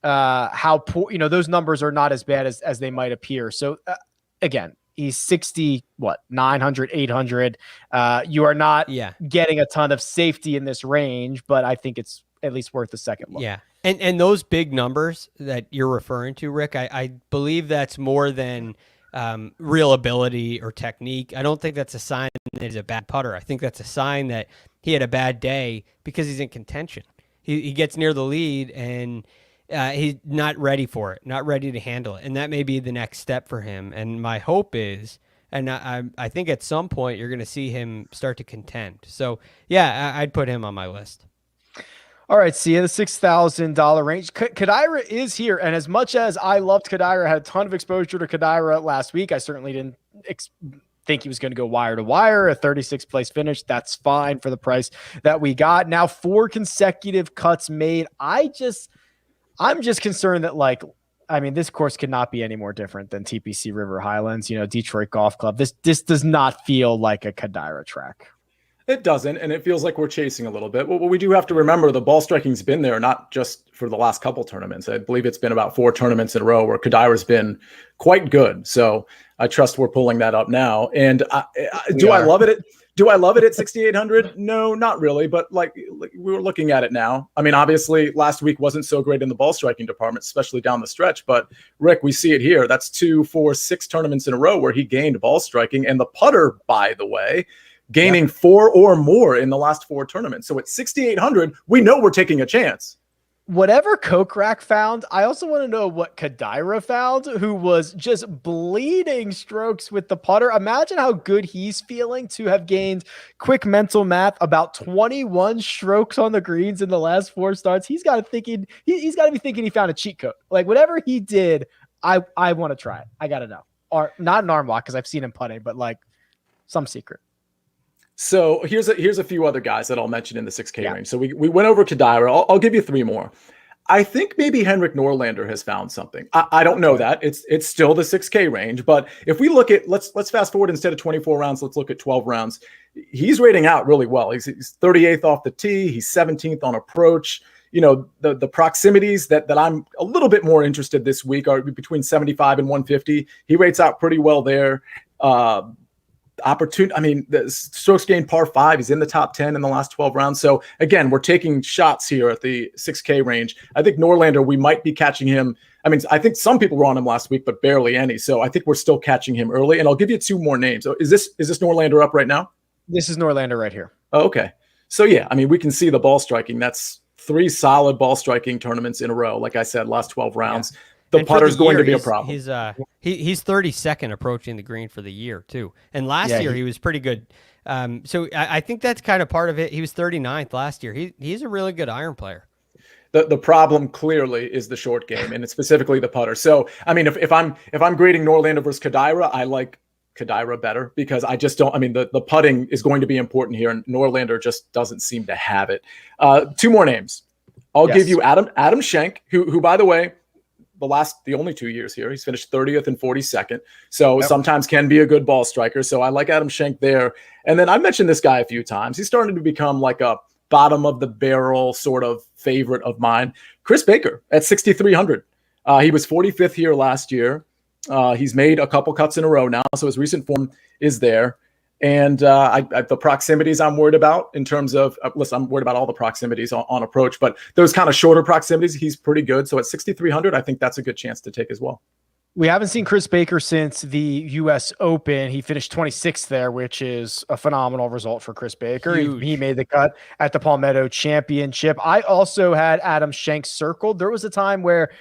how poor, those numbers are not as bad as they might appear. So again, he's 60, 900, 800. You are not getting a ton of safety in this range, but I think it's at least worth a second look. Yeah. And those big numbers that you're referring to, Rick, I believe that's more than real ability or technique. I don't think that's a sign that he's a bad putter. I think that's a sign that he had a bad day because he's in contention. He gets near the lead and he's not ready for it, not ready to handle it. And that may be the next step for him. And my hope is, and I think at some point you're going to see him start to contend. So, yeah, I'd put him on my list. All right, see the $6,000 range. Kadira is here, and as much as I loved Kadira, had a ton of exposure to Kadira last week, I certainly didn't think he was going to go wire to wire. A 36th place finish, that's fine for the price that we got. Now 4 consecutive cuts made. I'm just concerned that this course cannot be any more different than TPC River Highlands, Detroit Golf Club. This does not feel like a Kadira track. It doesn't, and it feels like we're chasing a little bit. Well, we do have to remember the ball striking's been there, not just for the last couple tournaments. I believe it's been about 4 tournaments in a row where Kadira's been quite good. So I trust we're pulling that up now. And do I love it? Do I love it at 6,800? No, not really. But like we were looking at it now. I mean, obviously last week wasn't so great in the ball striking department, especially down the stretch. But Rick, we see it here. That's 2, 4, 6 tournaments in a row where he gained ball striking, and the putter, by the way, gaining 4 or more in the last 4 tournaments. So at 6,800, we know we're taking a chance. Whatever Kokrak found, I also want to know what Kadira found, who was just bleeding strokes with the putter. Imagine how good he's feeling to have gained, quick mental math, about 21 strokes on the greens in the last 4 starts. He's got to thinking he's got to be thinking he found a cheat code. Like whatever he did, I want to try it. I got to know. Or not an arm lock because I've seen him putting, but like some secret. So here's a few other guys that I'll mention in the 6K range. So we went over Kadira. I'll give you 3 more. I think maybe Henrik Norlander has found something. I don't know that. It's still the 6K range, but if we look at let's fast forward, instead of 24 rounds, let's look at 12 rounds. He's rating out really well. He's 38th off the tee. He's 17th on approach. The proximities that I'm a little bit more interested this week are between 75 and 150. He rates out pretty well there. The strokes gained par 5. He's in the top 10 in the last 12 rounds. So again, we're taking shots here at the 6K range. I think Norlander, we might be catching him. I mean, I think some people were on him last week, but barely any. So I think we're still catching him early. And I'll give you 2 more names. So is this Norlander up right now? This is Norlander right here. Oh, okay. So yeah, I mean, we can see the ball striking. That's 3 solid ball striking tournaments in a row. Like I said, last 12 rounds. the putter's going to be a problem. He's 32nd approaching the green for the year too. And last year he was pretty good. So I think that's kind of part of it. He was 39th last year. He's a really good iron player. The problem clearly is the short game, and it's specifically the putter. So, I mean, if I'm grading Norlander versus Kodaira, I like Kodaira better because I just don't. I mean, the putting is going to be important here, and Norlander just doesn't seem to have it. Two more names. I'll give you Adam Schenk, who by the way, the only 2 years here, he's finished 30th and 42nd. So sometimes can be a good ball striker. So I like Adam Schenk there. And then I mentioned this guy a few times. He's starting to become like a bottom of the barrel sort of favorite of mine. Chris Baker at 6,300. He was 45th here last year. He's made a couple cuts in a row now, so his recent form is there. And the proximities I'm worried about in terms of, listen, I'm worried about all the proximities on approach, but those kind of shorter proximities, he's pretty good. So at 6,300, I think that's a good chance to take as well. We haven't seen Chris Baker since the U.S. Open. He finished 26th there, which is a phenomenal result for Chris Baker. He made the cut at the Palmetto Championship. I also had Adam Schenk circled. There was a time where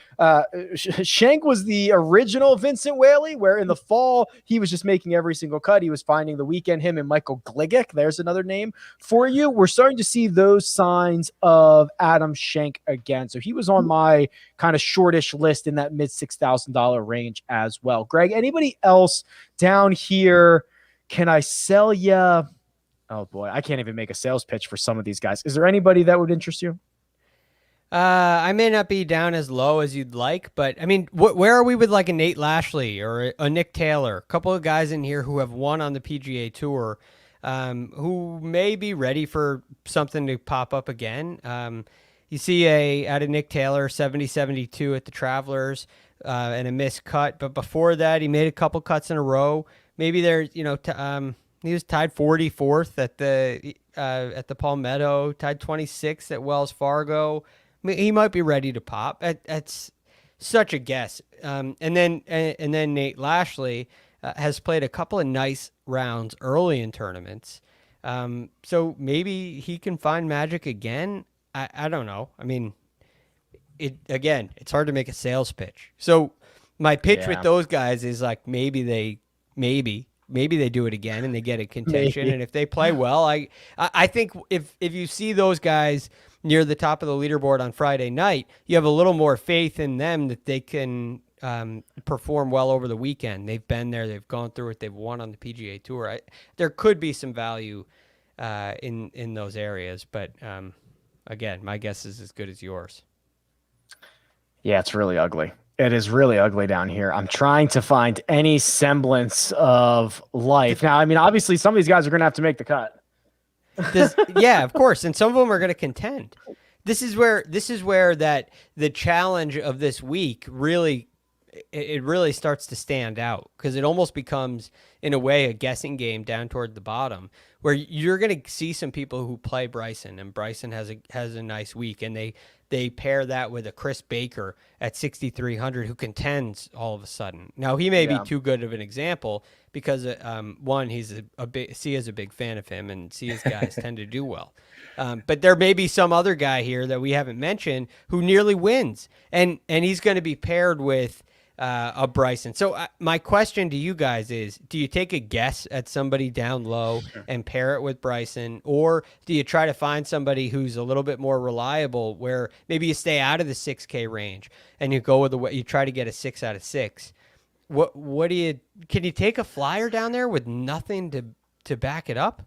Schenk was the original Vincent Whaley, where in the fall, he was just making every single cut. He was finding the weekend, him and Michael Gligic. There's another name for you. We're starting to see those signs of Adam Schenk again. So he was on my kind of shortish list in that mid $6,000 range as well. Greg, anybody else down here? Can I sell you? Oh boy, I can't even make a sales pitch for some of these guys. Is there anybody that would interest you? I may not be down as low as you'd like, but I mean, where are we with like a Nate Lashley or a Nick Taylor? A couple of guys in here who have won on the PGA Tour, who may be ready for something to pop up again. You see out of Nick Taylor, 70-72 at the Travelers, and a missed cut. But before that, he made a couple cuts in a row. Maybe there's, he was tied 44th at the Palmetto, tied 26th at Wells Fargo. I mean, he might be ready to pop. That's such a guess. And then Nate Lashley has played a couple of nice rounds early in tournaments. So maybe he can find magic again. I don't know. I mean, it's hard to make a sales pitch. So my pitch with those guys is like maybe they do it again and they get a contention. And if they play well, I think if you see those guys near the top of the leaderboard on Friday night, you have a little more faith in them that they can perform well over the weekend. They've been there, they've gone through it, they've won on the PGA Tour. There could be some value in those areas, but again, my guess is as good as yours. Yeah, it's really ugly. It is really ugly down here. I'm trying to find any semblance of life. Now, I mean, obviously, some of these guys are going to have to make the cut. Yeah, of course. And some of them are going to contend. This is where that the challenge of this week really starts to stand out, because it almost becomes, in a way, a guessing game down toward the bottom, where you're going to see some people who play Bryson, and Bryson has a nice week, and they pair that with a Chris Baker at 6,300 who contends all of a sudden. Now, he may be too good of an example because, one, Sia's a big fan of him, and Sia's guys tend to do well. But there may be some other guy here that we haven't mentioned who nearly wins, and he's going to be paired with a Bryson. So my question to you guys is, do you take a guess at somebody down low and pair it with Bryson, or do you try to find somebody who's a little bit more reliable, where maybe you stay out of the 6K range and you go with you try to get a 6 out of 6? Can you take a flyer down there with nothing to back it up?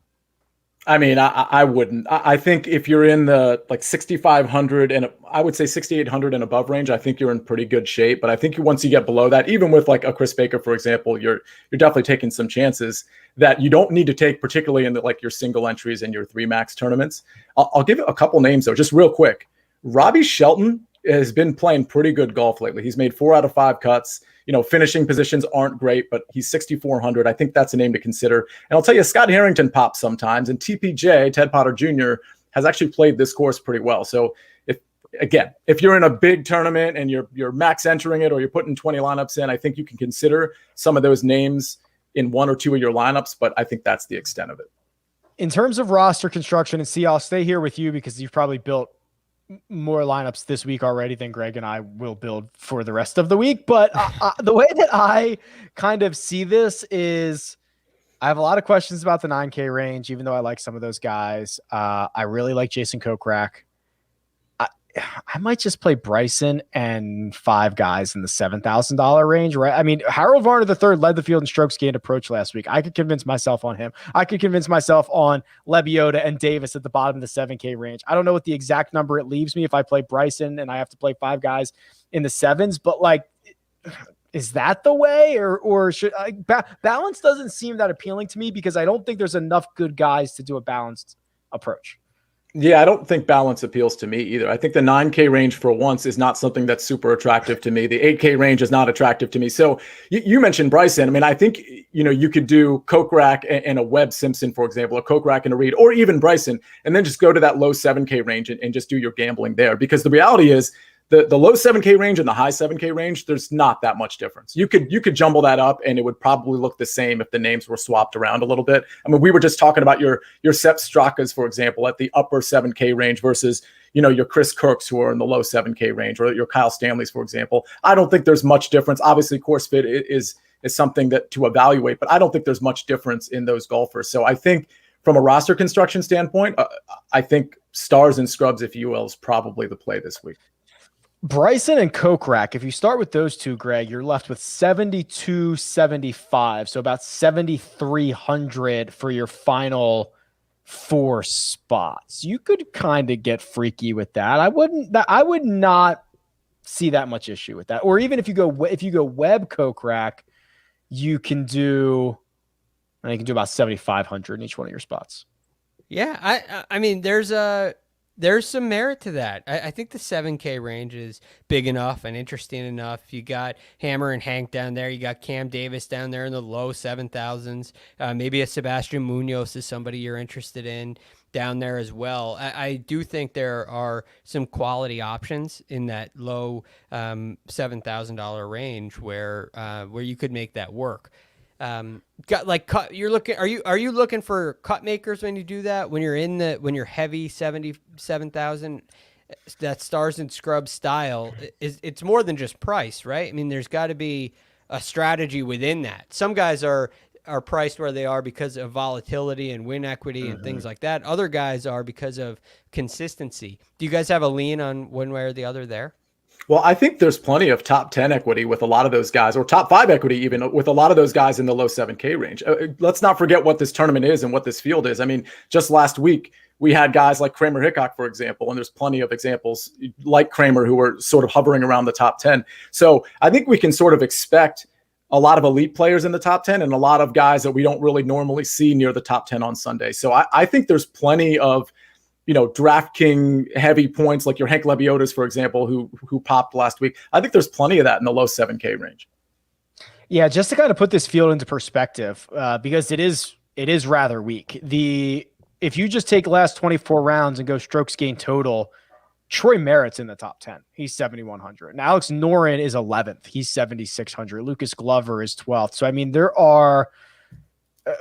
I mean, I wouldn't. I think if you're in the like 6,500 and I would say 6,800 and above range, I think you're in pretty good shape. But I think once you get below that, even with like a Chris Baker, for example, you're definitely taking some chances that you don't need to take, particularly in like your single entries and your 3 max tournaments. I'll give a couple names though, just real quick. Robbie Shelton has been playing pretty good golf lately. He's made 4 out of 5 cuts. Finishing positions aren't great, but he's 6,400. I think that's a name to consider. And I'll tell you, Scott Harrington pops sometimes, and TPJ, Ted Potter Jr., has actually played this course pretty well. So if you're in a big tournament and you're max entering it, or you're putting 20 lineups in, I think you can consider some of those names in 1 or 2 of your lineups, but I think that's the extent of it. In terms of roster construction, and see, I'll stay here with you because you've probably built more lineups this week already than Greg and I will build for the rest of the week. But the way that I kind of see this is I have a lot of questions about the 9K range, even though I like some of those guys. I really like Jason Kokrak. I might just play Bryson and 5 guys in the $7,000 range, right? I mean, Harold Varner III led the field in strokes gained approach last week. I could convince myself on him. I could convince myself on Lebioda and Davis at the bottom of the 7K range. I don't know what the exact number it leaves me if I play Bryson and I have to play 5 guys in the 7s, but like, is that the way or should I balance doesn't seem that appealing to me because I don't think there's enough good guys to do a balanced approach. Yeah, I don't think balance appeals to me either. I think the 9K range for once is not something that's super attractive to me. The 8K range is not attractive to me. So you mentioned Bryson. I mean, I think, you could do Kokrak and a Webb Simpson, for example, a Kokrak and a Reed, or even Bryson, and then just go to that low 7K range and just do your gambling there. Because the reality is the low 7K range and the high 7K range, there's not that much difference. You could jumble that up and it would probably look the same if the names were swapped around a little bit. I mean, we were just talking about your Sepp Strakas, for example, at the upper 7K range versus, your Chris Kirks who are in the low 7K range, or your Kyle Stanleys, for example. I don't think there's much difference. Obviously, course fit is something that to evaluate, but I don't think there's much difference in those golfers. So I think from a roster construction standpoint, I think stars and scrubs, if you will, is probably the play this week. Bryson and Kokrak, if you start with those two, Greg, you're left with 72.75, so about 7,300 for your final 4 spots. You could kind of get freaky with that. I would not see that much issue with that. Or even if you go Webb Kokrak, you can do about 7,500 in each one of your spots. Yeah, I mean, there's some merit to that. I think the 7K range is big enough and interesting enough. You got Hammer and Hank down there. You got Cam Davis down there in the low 7,000s. Maybe a Sebastian Munoz is somebody you're interested in down there as well. I do think there are some quality options in that low $7,000 range where you could make that work. Got like cut. You're looking. Are you looking for cut makers when you do that? When you're heavy 77,000, that stars and scrubs style it's more than just price, right? I mean, there's got to be a strategy within that. Some guys are priced where they are because of volatility and win equity and things like that. Other guys are because of consistency. Do you guys have a lean on one way or the other there? Well, I think there's plenty of top 10 equity with a lot of those guys, or top 5 equity even with a lot of those guys in the low 7K range. Let's not forget what this tournament is and what this field is. I mean, just last week, we had guys like Kramer Hickok, for example, and there's plenty of examples like Kramer who are sort of hovering around the top 10. So I think we can sort of expect a lot of elite players in the top 10 and a lot of guys that we don't really normally see near the top 10 on Sunday. So I think there's plenty of DraftKings heavy points like your Hank Lebiodas, for example, who popped last week. I think there's plenty of that in the low 7K range. Yeah, just to kind of put this field into perspective, because it is rather weak. If you just take the last 24 rounds and go strokes gained total, Troy Merritt's in the top 10. He's 7,100. And Alex Noren is 11th. He's 7,600. Lucas Glover is 12th. So, I mean, there are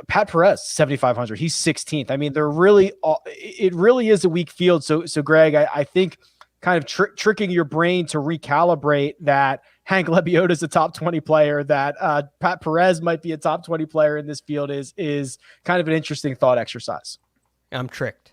Pat Perez, 7,500. He's 16th. I mean, it really is a weak field. So Greg, I think kind of tricking your brain to recalibrate that Hank Lebioda is a top 20 player, that Pat Perez might be a top 20 player in this field is kind of an interesting thought exercise. I'm tricked.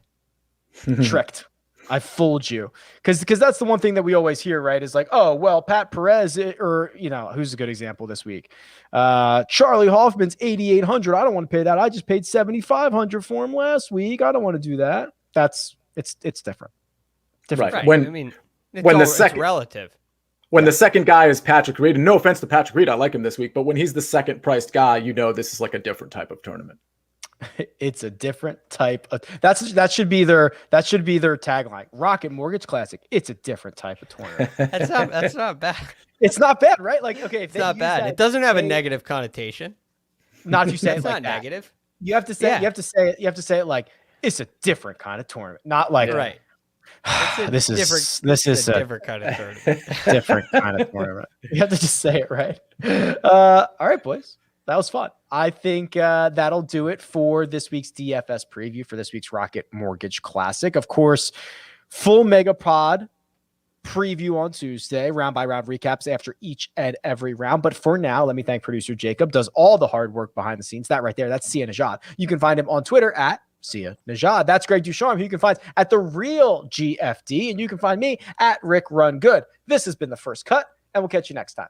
Tricked. I fooled you. Because that's the one thing that we always hear, right? Is like, oh, well, Pat Perez, or, who's a good example this week? Charlie Hoffman's 8,800. I don't want to pay that. I just paid 7,500 for him last week. I don't want to do that. It's different. Right. Right. When, I mean, it's relative. When the second guy is Patrick Reed, and no offense to Patrick Reed, I like him this week, but when he's the second priced guy, this is like a different type of tournament. It's a different type of that should be their tagline. Rocket Mortgage Classic. It's a different type of tournament. That's not bad. It's not bad, right? Like, okay, it's not bad. It doesn't have a negative connotation. Not if you say it's it like not that. negative. You have to say you have to say it like it's a different kind of tournament. Not like right. This is a different kind of tournament. Different kind of tournament. You have to just say it right. All right, boys. That was fun. I think that'll do it for this week's DFS preview for this week's Rocket Mortgage Classic. Of course, Full Mega Pod preview on Tuesday, round by round recaps after each and every round. But for now, let me thank producer Jacob, does all the hard work behind the scenes. That right there, that's Sia Nejad. You can find him on Twitter at Sia Nejad. That's Greg DuCharme, who you can find at The Real GFD. And you can find me at RickRunGood. This has been The First Cut, and we'll catch you next time.